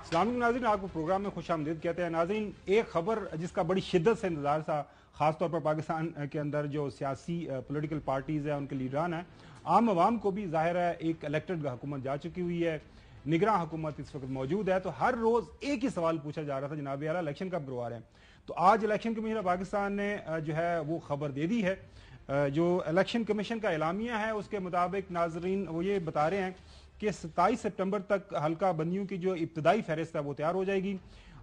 अस्सलाम वालेकुम नाज़रीन, आपको प्रोग्राम में खुश आमदीद कहते हैं। नाज़रीन, एक खबर जिसका बड़ी शिद्दत से इंतजार था, खासतौर पर पाकिस्तान के अंदर जो सियासी पॉलिटिकल पार्टीज़ हैं उनके लीडरान हैं, आम आवाम को भी जाहिर है एक इलेक्टेड हुकूमत जा चुकी हुई है, निगरान हुकूमत इस वक्त मौजूद है। तो हर रोज़ एक ही सवाल पूछा जा रहा था, जनाब आला इलेक्शन कब करवा रहे हैं। तो आज इलेक्शन कमीशन पाकिस्तान ने जो है वो खबर दे दी है। जो इलेक्शन कमीशन का एलामिया है उसके मुताबिक नाजरीन वो ये बता रहे हैं कि 27 सितंबर तक हल्का बंदियों की जो इब्तदाई फहरिस्त है वो तैयार हो जाएगी,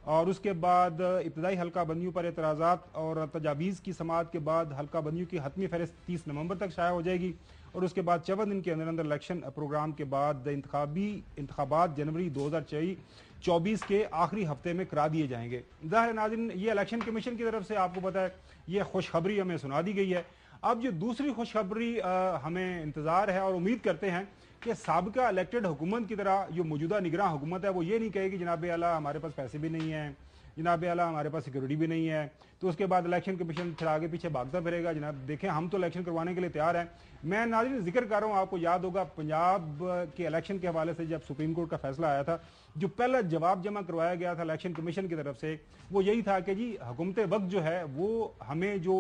और उसके बाद इब्तदाई हल्का बंदियों पर एतराज़ात और तजावीज़ की समाअत के बाद हल्का बंदियों की हतमी फहरिस्त 30 नवंबर तक शाया हो जाएगी, और उसके बाद 54 दिन के अंदर अंदर इलेक्शन प्रोग्राम के बाद इंतखाबात जनवरी 2024 के आखिरी हफ्ते में करा दिए जाएंगे। ज़ाहिर नाज़रीन, ये इलेक्शन कमीशन की तरफ से आपको पता है ये खुशखबरी हमें सुना दी गई है। अब जो दूसरी खुशखबरी हमें इंतज़ार है और उम्मीद करते हैं कि साबिका इलेक्टेड हुकूमत की तरह जो मौजूदा निगरान हुकूमत है वो ये नहीं कहेगी जनाब आला हमारे पास पैसे भी नहीं है, जनाब आला हमारे पास सिक्योरिटी भी नहीं है, तो उसके बाद इलेक्शन कमीशन फिर आगे पीछे भागता फिरेगा। जनाब देखें, हम तो इलेक्शन करवाने के लिए तैयार हैं। मैं नाज़रीन जिक्र कर रहा हूँ, आपको याद होगा पंजाब के इलेक्शन के हवाले से जब सुप्रीम कोर्ट का फैसला आया था, जो पहला जवाब जमा करवाया गया था इलेक्शन कमीशन की तरफ से वो यही था कि जी हुकूमत वक्त जो है वो हमें जो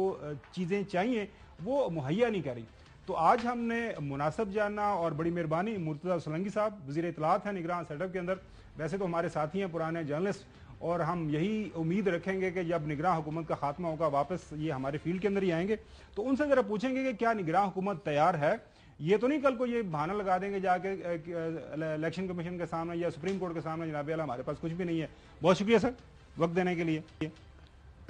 चीज़ें चाहिए वो मुहैया नहीं करी। तो आज हमने मुनासिब जाना, और बड़ी मेहरबानी मुर्तज़ा सोलंकी साहब वज़ीर इत्तलात हैं निगरान सेटअप के अंदर, वैसे तो हमारे साथी हैं पुराने जर्नलिस्ट, और हम यही उम्मीद रखेंगे कि जब निगरान हुकूमत का खात्मा होगा वापस ये हमारे फील्ड के अंदर ही आएंगे, तो उनसे ज़रा पूछेंगे कि क्या निगरान हुकूमत तैयार है। ये तो नहीं कल को ये बहाना लगा देंगे जाके इलेक्शन कमीशन के सामने या सुप्रीम कोर्ट के सामने जनाब आला हमारे पास कुछ भी नहीं है। बहुत शुक्रिया सर वक्त देने के लिए।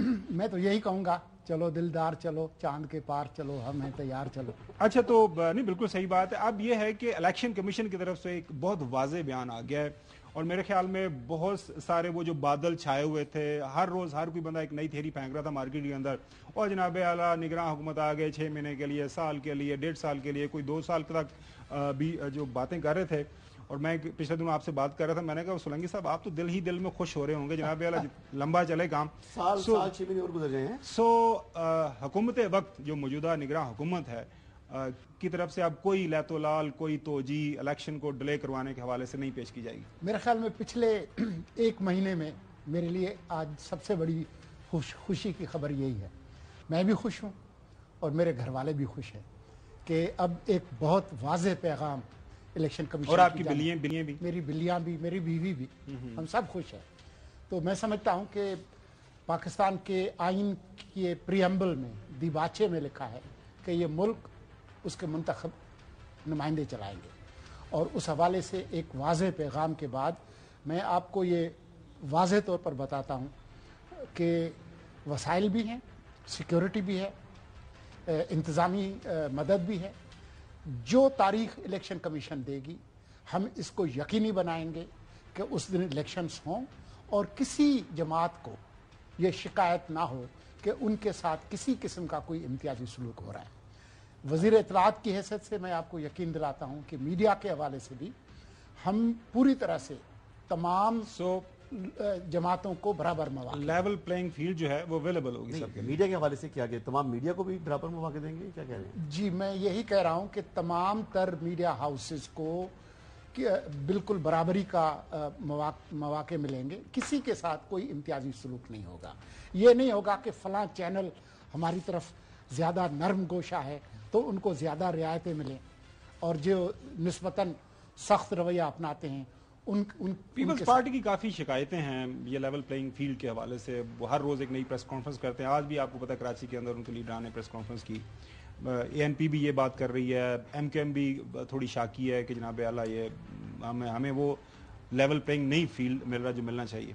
मैं तो यही कहूँगा, चलो दिलदार चलो, चांद के पार चलो, हम हैं तैयार चलो। अच्छा, तो नहीं बिल्कुल सही बात है। अब यह है कि इलेक्शन कमीशन की तरफ से एक बहुत वाज़ेह बयान आ गया है, और मेरे ख्याल में बहुत सारे वो जो बादल छाए हुए थे, हर रोज़ हर कोई बंदा एक नई थ्योरी फेंक रहा था मार्केट के अंदर, और जनाब आला निगरान हुकूमत आ गए 6 महीने के लिए, साल के लिए, 1.5 साल के लिए, कोई 2 साल तक भी जो बातें कर रहे थे। और मैं पिछले दिनों आपसे बात कर रहा था, मैंने कहा सोलंकी साहब आप तो दिल ही दिल में खुश हो रहे होंगे, जनाब आला लंबा चले काम, साल 6 महीने और गुजर गए हैं। हुकूमत वक्त जो मौजूदा निगरान हुकूमत है की तरफ से अब कोई लैतोलाल, कोई तोजी इलेक्शन को डिले करवाने के हवाले से नहीं पेश की जाएगी। मेरे ख्याल में पिछले 1 महीने में मेरे लिए आज सबसे बड़ी खुशी की खबर यही है, मैं भी खुश हूँ और मेरे घर वाले भी खुश हैं कि अब एक बहुत वाज़ेह पैगाम इलेक्शन कमीशन, और आपकी बिल्लियाँ भी, मेरी बिल्लियाँ भी, मेरी बीवी भी, हम सब खुश हैं। तो मैं समझता हूँ कि पाकिस्तान के आइन के प्रीएम्बल में दिबाचे में लिखा है कि ये मुल्क उसके मुंतखब नुमाइंदे चलाएंगे, और उस हवाले से एक वाज़ेह पैगाम के बाद मैं आपको ये वाज़ेह तौर पर बताता हूँ कि वसाइल भी हैं, सिक्योरिटी भी है, इंतज़ामी मदद भी है। जो तारीख इलेक्शन कमीशन देगी हम इसको यकीनी बनाएंगे कि उस दिन इलेक्शंस हों और किसी जमात को ये शिकायत ना हो कि उनके साथ किसी किस्म का कोई इम्तियाजी सलूक हो रहा है। वज़ीर इत्तलात की हैसियत से मैं आपको यकीन दिलाता हूँ कि मीडिया के हवाले से भी हम पूरी तरह से तमाम जमातों को बराबर मौका, लेवल प्लेइंग फील्ड जो है वो अवेलेबल होगी सबके लिए। मीडिया के हवाले से क्या तमाम मीडिया को भी बराबर मौके देंगे, क्या कह रहे हैं? जी, मैं यही कह रहा हूँ कि तमाम तर मीडिया हाउसेस को बिल्कुल बराबरी का मौके मिलेंगे, किसी के साथ कोई इम्तियाजी सलूक नहीं होगा। ये नहीं होगा कि फलां चैनल हमारी तरफ ज़्यादा नरम गोशा है तो उनको ज़्यादा रियायतें मिलें, और जो निस्बतन सख्त रवैया अपनाते हैं उन पीपल्स पार्टी की काफ़ी शिकायतें हैं ये लेवल प्लेइंग फील्ड के हवाले से। वो हर रोज़ एक नई प्रेस कॉन्फ्रेंस करते हैं। आज भी आपको पता है कराची के अंदर उनके लीडरान ने प्रेस कॉन्फ्रेंस की, ANP भी ये बात कर रही है, MKM भी थोड़ी शाकी है कि जनाब आला ये हमें वो लेवल प्लेइंग नहीं फील्ड मिल रहा जो मिलना चाहिए।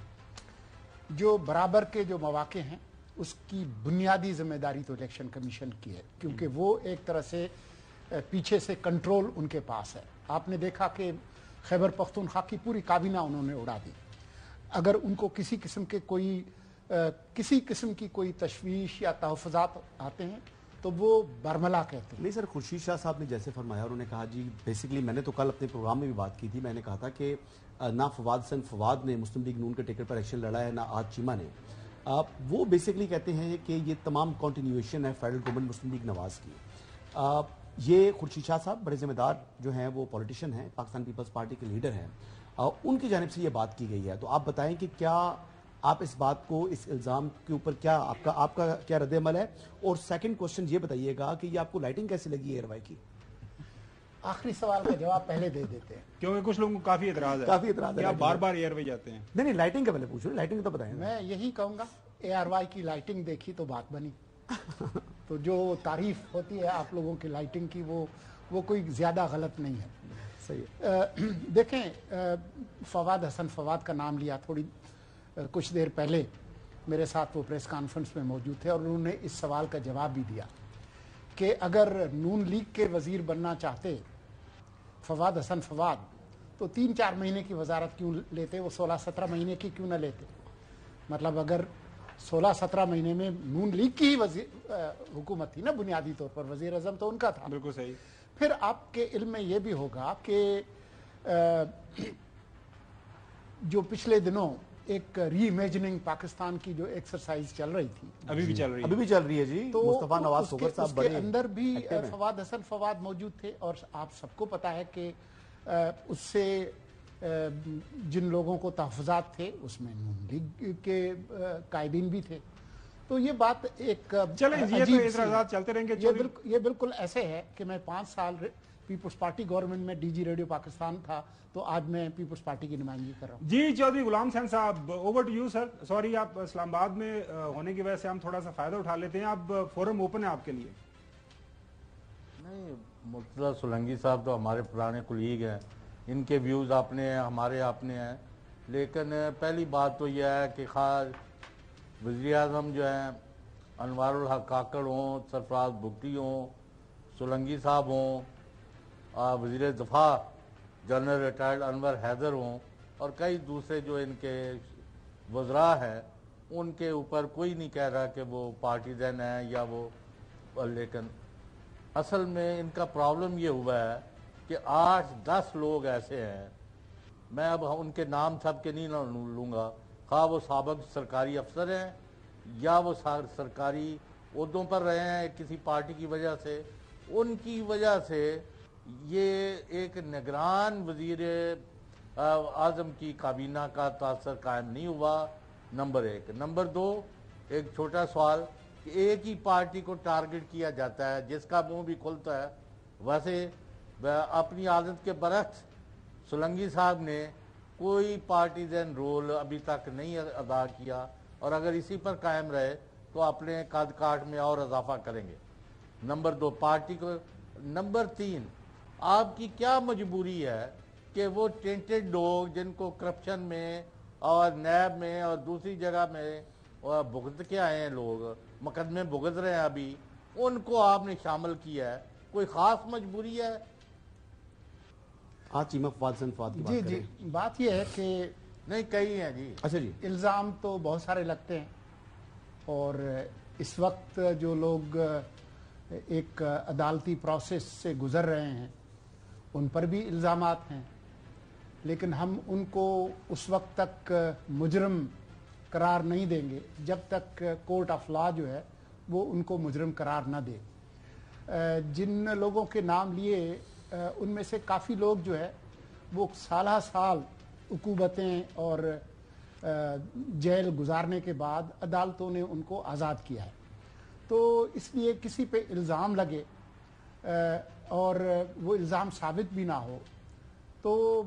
जो बराबर के जो मौके हैं उसकी बुनियादी जिम्मेदारी तो इलेक्शन कमीशन की है, क्योंकि वो एक तरह से पीछे से कंट्रोल उनके पास है। आपने देखा कि खैबर पख्तूनख्वा की पूरी काबीना उन्होंने उड़ा दी। अगर उनको किसी किस्म की कोई तशवीश या तहफ़्फ़ुज़ात आते हैं तो वो बरमला कहते हैं। नहीं सर, खुर्शीद शाह साहब ने जैसे फरमाया, उन्होंने कहा जी बेसिकली, मैंने तो कल अपने प्रोग्राम में भी बात की थी, मैंने कहा था कि ना फवाद हसन फवाद ने मुस्लिम लीग नून के टिकट पर इलेक्शन लड़ा है, ना आज चीमा ने। वो बेसिकली कहते हैं कि ये तमाम कॉन्टिन्यूएशन है फेडरल गवर्नमेंट मुस्लिम लीग नवाज की। ये खुर्शीद शाह साहब बड़े जिम्मेदार जो हैं, वो पॉलिटिशियन हैं, पाकिस्तान पीपल्स पार्टी के लीडर हैं। ان کی جانب سے یہ بات کی گئی ہے. تو آپ بتائیں کہ کیا آپ اس بات کو, اس الزام کے اوپر کیا آپ کا کیا رد عمل ہے؟ اور سیکنڈ کوشچن یہ بتائیے گا کہ یہ آپ کو لائٹنگ کیسی لگی ہے ایئر وائی کی؟ آخری سوال کا جواب پہلے دے دیتے ہیں کیونکہ کچھ لوگوں کو کافی اعتراض ہے, آپ بار بار ایئر وے جاتے ہیں. نہیں لائٹنگ کا پہلے پوچھ رہے, لائٹنگ تو بتائیں. میں یہی کہوں گا اے آر وائی کی لائٹنگ دیکھی تو بات بنی. تو جو تعریف ہوتی ہے آپ لوگوں کی لائٹنگ کی وہ کوئی زیادہ غلط نہیں ہے. صحیح ہے. دیکھیں, فواد حسن فواد کا نام لیا, کچھ دیر پہلے میرے ساتھ وہ پریس کانفرنس میں موجود تھے اور انہوں نے اس سوال کا جواب بھی دیا کہ اگر نون لیگ کے وزیر بننا چاہتے فواد حسن فواد تو 3-4 مہینے کی وزارت کیوں لیتے, وہ 16-17 مہینے کی کیوں نہ لیتے. مطلب اگر 16-17 مہینے میں نون لیگ کی ہی حکومت تھی نا بنیادی طور پر, وزیر اعظم تو ان کا تھا. بالکل صحیح. پھر آپ کے علم میں یہ بھی ہوگا کہ جو پچھلے دنوں ایک ری امیجننگ پاکستان کی جو ایکسرسائز چل رہی تھی, ابھی بھی چل رہی ہے جی, تو مصطفیٰ نواز سوگر صاحب بڑے, اس کے اندر بھی فواد حسن فواد موجود تھے. اور آپ سب کو پتا ہے کہ اس سے جن لوگوں کو تحفظات تھے اس میں نون لیگ کے قائدین بھی تھے. تو یہ بات ایک چلیں یہ تو اعتراضات چلتے رہیں گے. یہ بالکل ایسے ہے کہ میں 5 سال پیپلز پارٹی گورنمنٹ میں ڈی جی ریڈیو پاکستان تھا, تو آج میں پیپلز پارٹی کی نمائندگی کر رہا ہوں. جی Chaudhry Ghulam Hussain Sahab, over to you sir. Sorry آپ اسلام آباد میں ہونے کی وجہ سے ہم تھوڑا سا فائدہ اٹھا لیتے ہیں, اب فورم اوپن ہے آپ کے لیے. نہیں, مرتضیٰ سولنگی صاحب تو ہمارے پرانے کولیگ ہیں, ان کے ویوز اپنے ہیں, ہمارے اپنے ہیں. لیکن پہلی بات تو یہ ہے کہ خاص وزیر اعظم جو ہیں انوار الحق کاکڑ ہوں, سرفراز بگٹی ہوں, سولنگی صاحب ہوں, وزیر دفاع جنرل ریٹائرڈ انور حیدر ہوں, اور کئی دوسرے جو ان کے وزراء ہیں, ان کے اوپر کوئی نہیں کہہ رہا کہ وہ پارٹیزن ہیں یا وہ, لیکن اصل میں ان کا پرابلم یہ ہوا ہے کہ 8-10 لوگ ایسے ہیں, میں اب ان کے نام سب کے نہیں لوں گا, خواہ وہ سابق سرکاری افسر ہیں یا وہ سرکاری عہدوں پر رہے ہیں کسی پارٹی کی وجہ سے, ان کی وجہ سے یہ ایک نگران وزیر اعظم کی کابینہ کا تاثر قائم نہیں ہوا. نمبر 1. نمبر 2, ایک چھوٹا سوال کہ ایک ہی پارٹی کو ٹارگٹ کیا جاتا ہے جس کا منہ بھی کھلتا ہے. ویسے اپنی عادت کے برعکس سولنگی صاحب نے کوئی پارٹیزن رول ابھی تک نہیں ادا کیا, اور اگر اسی پر قائم رہے تو اپنے قد کاٹ میں اور اضافہ کریں گے. نمبر 2 پارٹی کو. نمبر 3 آپ کی کیا مجبوری ہے کہ وہ ٹینٹڈ لوگ جن کو کرپشن میں اور نیب میں اور دوسری جگہ میں بھگت کے آئے ہیں, لوگ مقدمے بھگت رہے ہیں ابھی, ان کو آپ نے شامل کیا ہے, کوئی خاص مجبوری ہے؟ چیمہ فواد حسن فواد کی بات جی بات یہ ہے کہ نہیں, کئی ہیں جی. اچھا جی, الزام تو بہت سارے لگتے ہیں, اور اس وقت جو لوگ ایک عدالتی پروسیس سے گزر رہے ہیں ان پر بھی الزامات ہیں, لیکن ہم ان کو اس وقت تک مجرم قرار نہیں دیں گے جب تک کورٹ آف لا جو ہے وہ ان کو مجرم قرار نہ دے. جن لوگوں کے نام لیے ان میں سے کافی لوگ جو ہے وہ سالہ سال عقوبتیں اور جیل گزارنے کے بعد عدالتوں نے ان کو آزاد کیا ہے. تو اس لیے کسی پہ الزام لگے اور وہ الزام ثابت بھی نہ ہو تو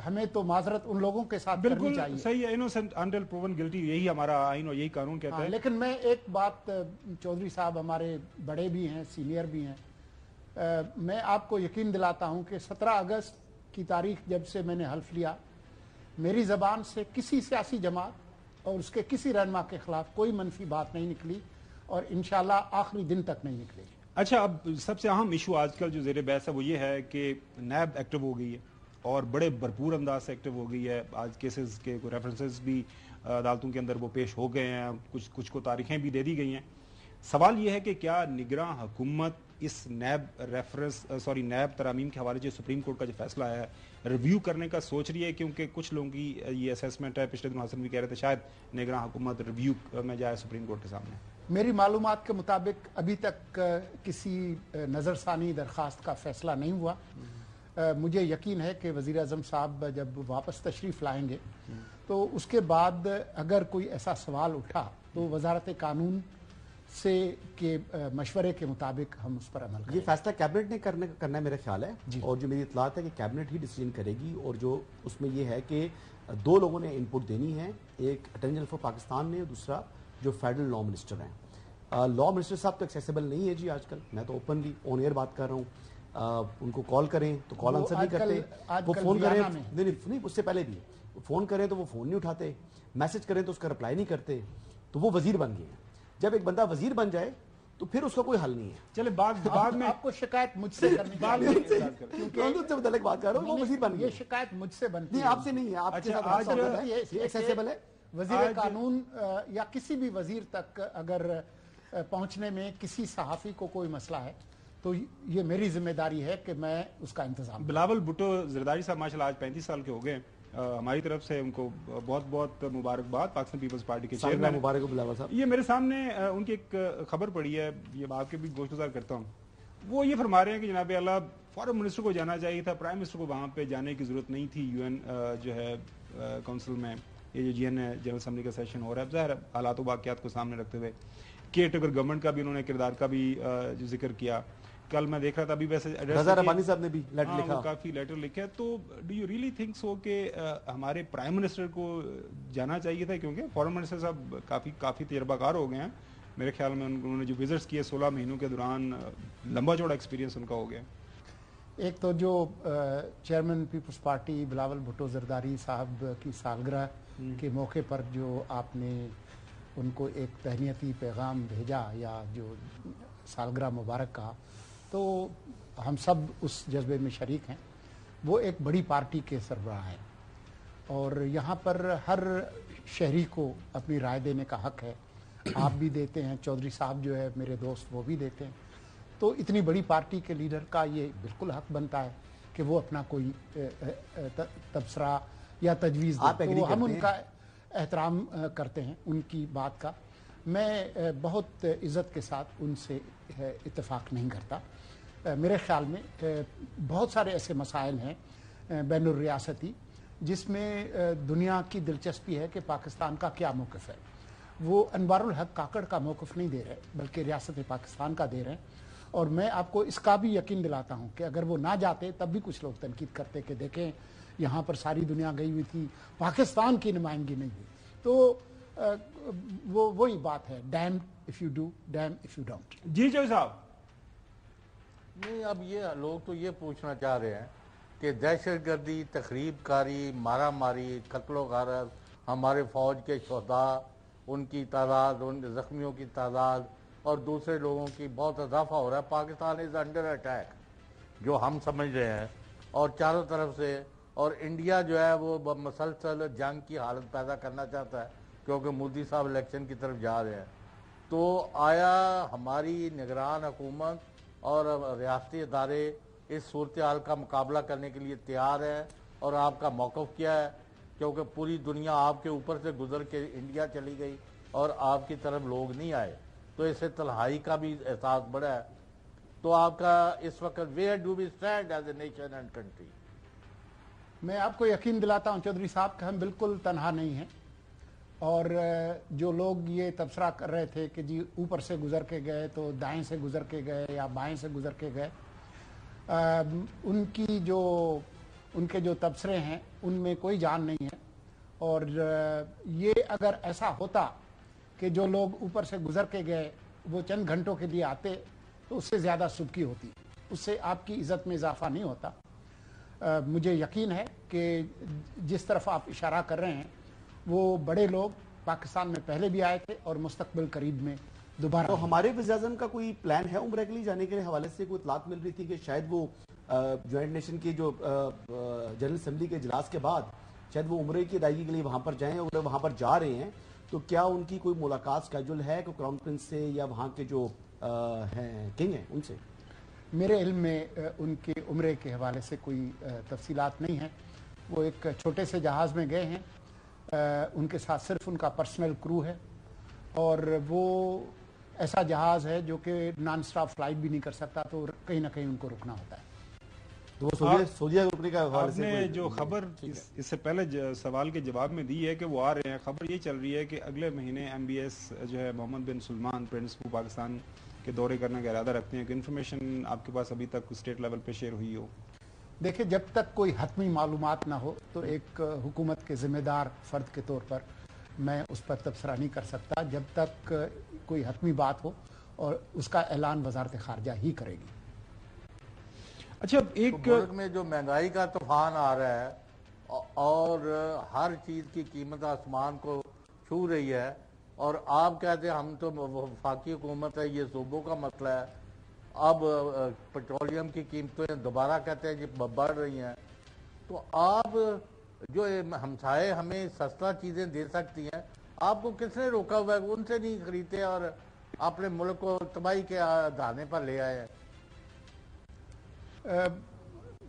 ہمیں تو معذرت ان لوگوں کے ساتھ کرنی چاہیے. بالکل صحیح ہے, انوسنٹ انٹل پروون گلٹی, یہی ہمارا آئین اور یہی قانون کہتا ہے. لیکن میں ایک بات, چودھری صاحب ہمارے بڑے بھی ہیں, سینئر بھی ہیں, میں آپ کو یقین دلاتا ہوں کہ 17 اگست کی تاریخ جب سے میں نے حلف لیا, میری زبان سے کسی سیاسی جماعت اور اس کے کسی رہنما کے خلاف کوئی منفی بات نہیں نکلی, اور انشاءاللہ آخری دن تک نہیں نکلے گی. اچھا, اب سب سے اہم ایشو آج کل جو زیر بحث ہے وہ یہ ہے کہ نیب ایکٹیو ہو گئی ہے اور بڑے بھرپور انداز سے ایکٹیو ہو گئی ہے. آج کیسز کے کوئی ریفرنسز بھی عدالتوں کے اندر وہ پیش ہو گئے ہیں, کچھ کو تاریخیں بھی دے دی گئی ہیں. سوال یہ ہے کہ کیا نگراں حکومت اس نیب ترامیم کے حوالے سے سپریم کورٹ کا جو فیصلہ ہے ریویو کرنے کا سوچ رہی ہے؟ کیونکہ کچھ لوگوں کی یہ اسیسمنٹ ہے, پچھلے دنوں حسن بھی کہہ رہے تھے شاید نگراں حکومت ریویو میں جائے سپریم کورٹ کے سامنے. میری معلومات کے مطابق ابھی تک کسی نظر ثانی درخواست کا فیصلہ نہیں ہوا. मुझे यकीन है कि वज़ीर आज़म साहब जब वापस तशरीफ़ लाएंगे तो उसके बाद अगर कोई ऐसा सवाल उठा तो वजारत कानून से के मशवरे के मुताबिक हम उस पर अमल करेंगे। ये फैसला कैबिनेट ने करना है मेरा ख्याल है, और जो मेरी इत्तलात है कि कैबिनेट ही डिसीजन करेगी, और जो उसमें ये है कि दो लोगों ने इनपुट देनी है, एक अटॉर्नी जनरल फॉर पाकिस्तान ने, दूसरा जो फेडरल लॉ मिनिस्टर हैं। लॉ मिनिस्टर साहब तो एक्सेसिबल नहीं है जी आजकल, मैं तो ओपनली ऑन एयर बात कर रहा हूँ। उनको कॉल करें तो कॉल आंसर नहीं करते, वो फोन करें नहीं, उससे पहले भी फोन करें तो वो फोन नहीं उठाते, मैसेज करें तो उसका रिप्लाई नहीं करते, तो वो वजीर बन गए हैं। जब एक बंदा वजीर बन जाए तो फिर उसका कोई हल नहीं है। चले बाद में आपको शिकायत मुझसे करनी क्योंकि बात कर रहा हूँ, वो वजीर बन गए। ये शिकायत मुझसे बनती नहीं, आपसे नहीं है, आपके साथ आज एक्सेसिबल है। वजीर कानून या किसी भी वजीर तक अगर पहुंचने में किसी सहाफी को कोई मसला है तो ये मेरी जिम्मेदारी है कि मैं उसका इंतजाम। बिलावल भुट्टो जरदारी साहब माशाल्लाह आज 35 साल के हो गए। हमारी तरफ से उनको बहुत बहुत मुबारकबाद, पाकिस्तान पीपल्स पार्टी के चेयरमैन मुबारक हो बिलावल साहब। ये मेरे सामने उनकी एक खबर पड़ी है, ये आपके भी गोश्तगुजार करता हूँ। वो ये फरमा रहे हैं कि जनाब अल्लाह फॉरेन मिनिस्टर को जाना चाहिए था, प्राइम मिनिस्टर को वहाँ पे जाने की जरूरत नहीं थी। यूएन जो है काउंसिल में ये जो जीएन जनरल असेंबली का सेशन हो रहा है, ज़ाहिर हालात वाक़यात को सामने रखते हुए केयर टेकर गवर्नमेंट का भी उन्होंने किरदार का भी जो जिक्र किया। कल मैं देख रहा था, अभी वैसे रज़ा रब्बानी साहब ने भी लेटर लिखा, काफी लेटर लिखा है। तो do you really think so कि हमारे प्राइम मिनिस्टर को जाना चाहिए था, क्योंकि फॉरेन मिनिस्टर साहब काफी तजर्बाकार हो गए हैं मेरे ख्याल में। उन्होंने जो विजिट्स किए 16 महीनों के दौरान, लंबा चौड़ा एक्सपीरियंस उनका हो गया। एक तो जो chairman Peoples Party Bilawal Bhutto Zardari Sahab की सालगिरह के मौके पर जो आपने उनको एक तहनीती पैगाम भेजा या जो सालगिरह मुबारक कहा, तो हम सब उस जज्बे में शरीक हैं। वो एक बड़ी पार्टी के सरबराह हैं और यहाँ पर हर शहरी को अपनी राय देने का हक है। आप भी देते हैं, चौधरी साहब जो है मेरे दोस्त वो भी देते हैं। तो इतनी बड़ी पार्टी के लीडर का ये बिल्कुल हक बनता है कि वो अपना कोई तबसरा या तजवीज़ दे, तो हम उनका एहतराम करते हैं उनकी बात का। मैं बहुत इज़्ज़त के साथ उनसे इत्तेफाक नहीं करता। मेरे ख्याल में बहुत सारे ऐसे मसाइल हैं बैनुर रियासती जिसमें दुनिया की दिलचस्पी है कि पाकिस्तान का क्या मौक़िफ़ है। वो अनवारुल हक काकड़ का मौक़िफ़ नहीं दे रहे बल्कि रियासत पाकिस्तान का दे रहे हैं। और मैं आपको इसका भी यकीन दिलाता हूँ कि अगर वो ना जाते तब भी कुछ लोग तनकीद करते कि देखें यहाँ पर सारी दुनिया गई हुई थी, पाकिस्तान की नुमाइंदगी नहीं हुई। तो वो वही बात है, damn if you do, damn if you don't. जी चौधरी साहब, नहीं, अब ये लोग तो ये पूछना चाह रहे हैं कि दहशतगर्दी, तखरीबकारी, मारा मारी, कत्लो गारत, हमारे फौज के शोहदा, उनकी तादाद, उन जख्मियों की तादाद और दूसरे लोगों की बहुत इजाफा हो रहा है। पाकिस्तान इज़ अंडर अटैक, जो हम समझ रहे हैं, और चारों तरफ से। और इंडिया जो है वो मसलसल जंग की हालत पैदा करना चाहता है क्योंकि मोदी साहब इलेक्शन की तरफ जा रहे हैं। तो आया हमारी निगरान हुकूमत और रियासती इदारे इस सूरत हाल का मुकाबला करने के लिए तैयार है? और आपका मौक़िफ़ क्या है? क्योंकि पूरी दुनिया आपके ऊपर से गुजर के इंडिया चली गई और आपकी तरफ लोग नहीं आए, तो इससे तन्हाई का भी एहसास बढ़ा है। तो आपका इस वक्त where do we stand as a nation and country? मैं आपको यकीन दिलाता हूँ चौधरी साहब कि हम बिल्कुल तनहा नहीं हैं। और जो लोग ये तबसरा कर रहे थे कि जी ऊपर से गुजर के गए तो दाएं से गुजर के गए या बाएं से गुजर के गए, उनके जो तबसरे हैं उनमें कोई जान नहीं है। और ये अगर ऐसा होता कि जो लोग ऊपर से गुजर के गए वो चंद घंटों के लिए आते तो उससे ज़्यादा सुबकी होती, उससे आपकी इज़्ज़त में इजाफा नहीं होता। मुझे यकीन है कि जिस तरफ आप इशारा कर रहे हैं वो बड़े लोग पाकिस्तान में पहले भी आए थे और मुस्तकबिल करीब में दोबारा। तो हमारे वज़ीर-ए-आज़म का कोई प्लान है उम्र के लिए जाने के हवाले से? कोई इतलात मिल रही थी कि शायद वो जॉइंट नेशन की जो जनरल असेंबली के इजलास के बाद शायद वो उम्र की अदायगी के लिए वहाँ पर जाएँ, और वहाँ पर जा रहे हैं। तो क्या उनकी कोई मुलाकात स्केड्यूल है कोई क्राउन प्रिंस से या वहाँ के जो हैं किंग हैं उनसे? मेरे इल्म में उनके उम्रे के हवाले से कोई तफसीलात नहीं है। वो एक छोटे से जहाज़ में गए हैं, उनके साथ सिर्फ उनका पर्सनल क्रू है और वो ऐसा जहाज़ है जो कि नॉन स्टॉप फ्लाइट भी नहीं कर सकता, तो कहीं ना कहीं उनको रुकना होता है। तो वो सऊदीया ग्रुप का हवाले से आपने जो खबर इससे पहले सवाल के जवाब में दी है कि वो आ रहे हैं, खबर ये चल रही है कि अगले महीने MBS जो है मोहम्मद बिन सुलमान प्रिंस वो पाकिस्तान के दौरे करने का इरादा रखते हैं। कि इन्फॉर्मेशन आपके पास अभी तक स्टेट लेवल पे शेयर हुई हो? देखिए, जब तक कोई हतमी मालूमात ना हो तो एक हुकूमत के जिम्मेदार फर्द के तौर पर मैं उस पर तबसरा नहीं कर सकता, जब तक कोई हतमी बात हो, और उसका ऐलान वजारत खारजा ही करेगी। अच्छा, एक तो मुल्क में जो महंगाई का तूफान आ रहा है और हर चीज़ की कीमत आसमान को छू रही है, और आप कहते हैं हम तो वफाकी हुकूमत है, ये सूबों का मसला है, अब पेट्रोलियम की कीमतें दोबारा कहते हैं कि बढ़ रही हैं, तो आप जो हमसाए हमें सस्ता चीज़ें दे सकती हैं, आपको किसने रोका हुआ है? उनसे नहीं खरीदते और अपने मुल्क को तबाही के दाने पर ले आए हैं।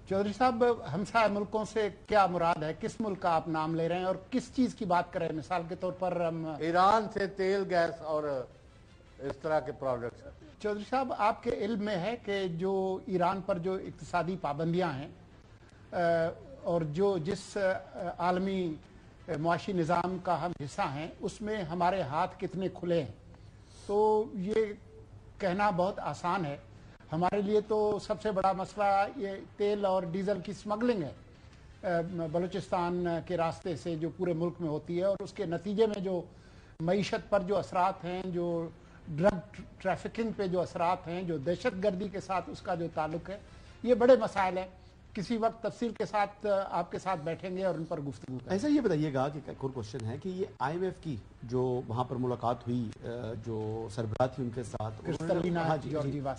चौधरी साहब, हमसाया मुल्कों से क्या मुराद है? किस मुल्क का आप नाम ले रहे हैं और किस चीज की बात कर रहे हैं? मिसाल के तौर पर हम ईरान से तेल, गैस और इस तरह के प्रोडक्ट्स। चौधरी साहब, आपके इल्म में है कि जो ईरान पर जो इक्तिसादी पाबंदियां हैं और जो जिस आलमी मुआशी निज़ाम का हम हिस्सा हैं, उसमें हमारे हाथ कितने खुले हैं, तो ये कहना बहुत आसान है। हमारे लिए तो सबसे बड़ा मसला ये तेल और डीजल की स्मगलिंग है बलूचिस्तान के रास्ते से, जो पूरे मुल्क में होती है, और उसके नतीजे में जो मईशत पर जो असरात हैं, जो ड्रग ट्रैफिकिंग पे जो असरात हैं, जो दहशत गर्दी के साथ उसका जो ताल्लुक है, ये बड़े मसाइल हैं। किसी वक्त तफसील के साथ आपके साथ बैठेंगे और उन पर गुफ्तगू करेंगे। ऐसा ये बताइएगा कि एक और क्वेश्चन है कि ये IMF की जो वहाँ पर मुलाकात हुई, जो सरबराह थी उनके साथ,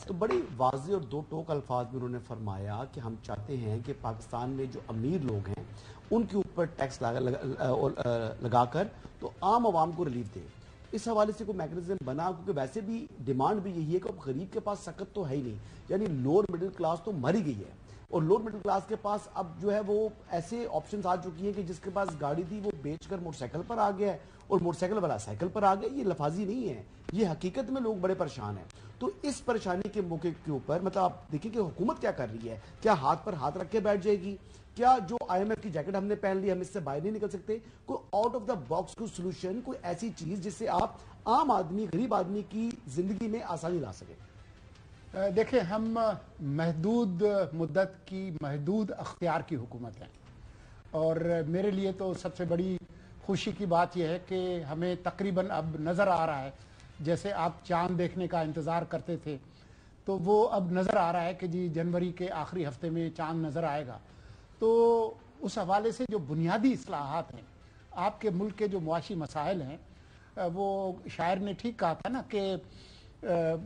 तो बड़ी वाज़ेह और दो टोक अल्फाज में उन्होंने फरमाया कि हम चाहते हैं कि पाकिस्तान में जो अमीर लोग हैं उनके ऊपर टैक्स लगाकर तो आम आवाम को रिलीफ दें। इस हवाले से कोई मैकेनिज्म बना, क्योंकि वैसे भी डिमांड भी यही है कि अब गरीब के पास सकत तो है ही नहीं, यानी लोअर मिडिल क्लास तो मर ही गई है, और लोअर मिडिल क्लास के पास अब जो है वो ऐसे ऑप्शंस आ चुकी हैं कि जिसके पास गाड़ी थी वो बेचकर मोटरसाइकिल पर आ गया है, और मोटरसाइकिल वाला साइकिल पर आ गया। ये लफाजी नहीं है, ये हकीकत में लोग बड़े परेशान हैं। तो इस परेशानी के मौके के ऊपर मतलब आप देखिए कि हुकूमत क्या कर रही है। क्या हाथ पर हाथ रख के बैठ जाएगी? क्या जो IMF की जैकेट हमने पहन ली, हम इससे बाहर नहीं निकल सकते? कोई आउट ऑफ द बॉक्स कोई सोल्यूशन, कोई ऐसी चीज जिससे आप आम आदमी, गरीब आदमी की जिंदगी में आसानी ला सके? देखिए, हम महदूद मुद्दत की महदूद अख्तियार की हुकूमत है, और मेरे लिए तो सबसे बड़ी खुशी की बात यह है कि हमें तकरीबन अब नज़र आ रहा है, जैसे आप चांद देखने का इंतज़ार करते थे, तो वो अब नज़र आ रहा है कि जी जनवरी के आखिरी हफ्ते में चांद नज़र आएगा। तो उस हवाले से जो बुनियादी इस्लाहात हैं, आपके मुल्क के जो मुआशी मसाइल हैं, वो शायर ने ठीक कहा था ना कि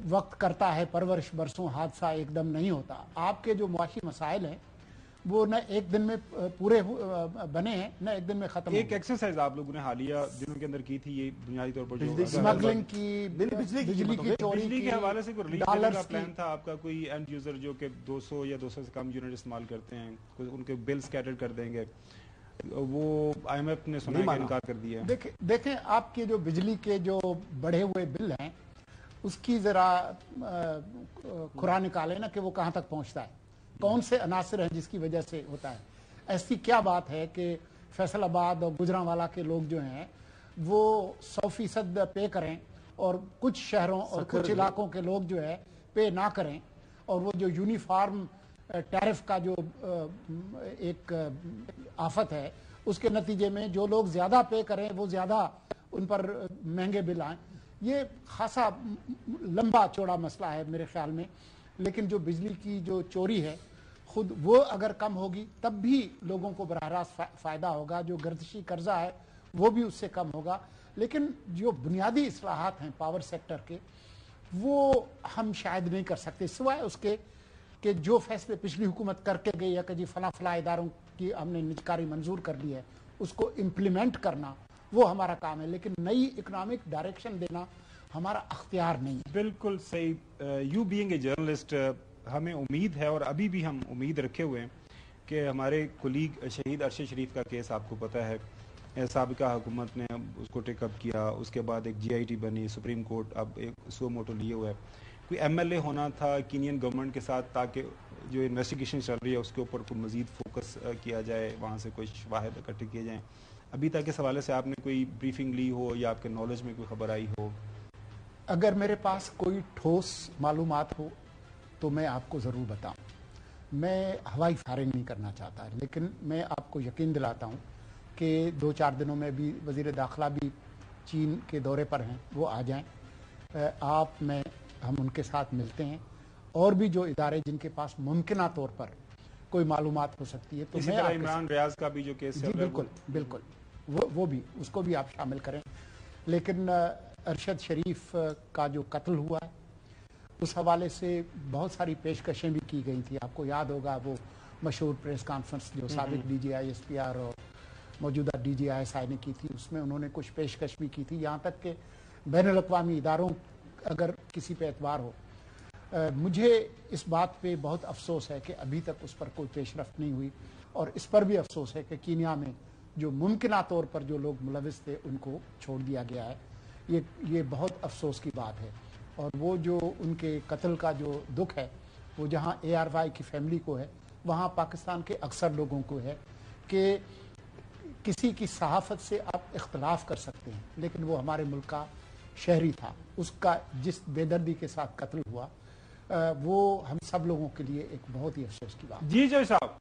वक्त करता है परवरिश, बरसों हादसा एकदम नहीं होता। आपके जो मुआशी मसाइल हैं वो न एक दिन में पूरे बने हैं, न एक दिन में खत्म। एक एक्सरसाइज आप लोगों ने हालिया दिनों के अंदर की थी, ये बुनियादी तौर पर जो स्मगलिंग की, बिजली की चोरी बिजली के हवाले से कोई रिलीफ देने का प्लान था आपका? कोई एंड यूजर जो कि 200 या 200 से कम यूनिट इस्तेमाल करते हैं, उनके बिल स्कैटर्ड कर देंगे, वो IMF ने सुना कि इनकार कर दिया। देखें, आपके जो बिजली के जो बढ़े हुए बिल हैं उसकी जरा खुरा निकाले ना कि वो कहाँ तक पहुँचता है, कौन से अनासर हैं जिसकी वजह से होता है। ऐसी क्या बात है कि फैसलाबाद और गुजरांवाला के लोग जो हैं वो 100% पे करें और कुछ शहरों और कुछ इलाकों के लोग जो है पे ना करें, और वो जो यूनिफॉर्म टैरिफ का जो एक आफत है उसके नतीजे में जो लोग ज्यादा पे करें वो ज्यादा उन पर महंगे बिल आए। ये खासा लंबा चौड़ा मसला है मेरे ख्याल में, लेकिन जो बिजली की जो चोरी है खुद वो अगर कम होगी तब भी लोगों को बराह रास्त फायदा होगा, जो गर्दिशी कर्जा है वो भी उससे कम होगा। लेकिन जो बुनियादी इस्लाहात हैं पावर सेक्टर के, वो हम शायद नहीं कर सकते, सिवाय उसके कि जो फैसले पिछली हुकूमत करके गई है कि जी फला फला इदारों की हमने निजकारी मंजूर कर ली है, उसको इम्प्लीमेंट करना वो हमारा काम है, लेकिन नई इकोनॉमिक डायरेक्शन देना हमारा अख्तियार नहीं है। बिल्कुल सही। यू बीइंग ए जर्नलिस्ट, हमें उम्मीद है और अभी भी हम उम्मीद रखे हुए हैं कि हमारे कुलीग शहीद अरशद शरीफ का केस आपको पता है, साबिका हुकूमत ने उसको टेकअप किया, उसके बाद एक GIT बनी, सुप्रीम कोर्ट अब एक सुओ मोटो लिए हुआ है। कोई MLA होना था कीनियन गवर्नमेंट के साथ ताकि جو انویسٹیگیشن چل رہی ہے اس کے اوپر کوئی مزید فوکس کیا جائے, وہاں سے کوئی شواہد اکٹھے کیے جائیں. ابھی تک اس حوالے سے آپ نے کوئی بریفنگ لی ہو یا آپ کے نالج میں کوئی خبر آئی ہو؟ اگر میرے پاس کوئی ٹھوس معلومات ہو تو میں آپ کو ضرور بتاؤں. میں ہوائی فائرنگ نہیں کرنا چاہتا, لیکن میں آپ کو یقین دلاتا ہوں کہ 2-4 دنوں میں بھی وزیر داخلہ بھی چین کے دورے پر ہیں, وہ آ جائیں, آپ میں ہم ان کے ساتھ ملتے ہیں, اور بھی جو ادارے جن کے پاس ممکنہ طور پر کوئی معلومات ہو سکتی ہے تو اسی میں طرح عمران ریاض کا بھی جو کیس جی بالکل بالکل وہ بھی اس کو بھی آپ شامل کریں. لیکن ارشد شریف کا جو قتل ہوا ہے اس حوالے سے بہت ساری پیشکشیں بھی کی گئی تھی. آپ کو یاد ہوگا وہ مشہور پریس کانفرنس جو سابق D G I S P R اور موجودہ D G I S I نے کی تھی, اس میں انہوں نے کچھ پیشکش بھی کی تھی, یہاں تک کہ بین الاقوامی اداروں اگر کسی پہ اعتبار ہو. مجھے اس بات پہ بہت افسوس ہے کہ ابھی تک اس پر کوئی پیش رفت نہیں ہوئی, اور اس پر بھی افسوس ہے کہ کینیا میں جو ممکنہ طور پر جو لوگ ملوث تھے ان کو چھوڑ دیا گیا ہے. یہ بہت افسوس کی بات ہے, اور وہ جو ان کے قتل کا جو دکھ ہے وہ جہاں اے آر وائی کی فیملی کو ہے, وہاں پاکستان کے اکثر لوگوں کو ہے کہ کسی کی صحافت سے آپ اختلاف کر سکتے ہیں, لیکن وہ ہمارے ملک کا شہری تھا, اس کا جس بے دردی کے ساتھ قتل ہوا وہ ہم سب لوگوں کے لیے ایک بہت ہی افسوس کی بات. جی جی صاحب.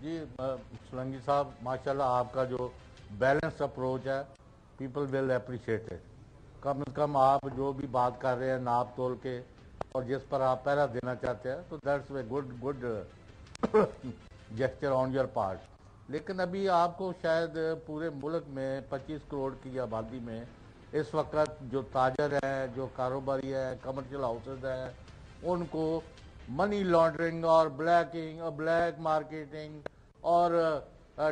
جی سلنگی صاحب, ماشاءاللہ آپ کا جو بیلنس اپروچ ہے پیپل ول اپریشیٹ اٹ. کم از کم آپ جو بھی بات کر رہے ہیں ناپ تول کے اور جس پر آپ پہرا دینا چاہتے ہیں تو that's a good gesture on your part. لیکن ابھی آپ کو شاید پورے ملک میں 25 کروڑ کی آبادی میں اس وقت جو تاجر ہیں, جو کاروباری ہیں, کمرشل ہاؤسز ہیں, ان کو منی لانڈرنگ اور بلیک مارکیٹنگ اور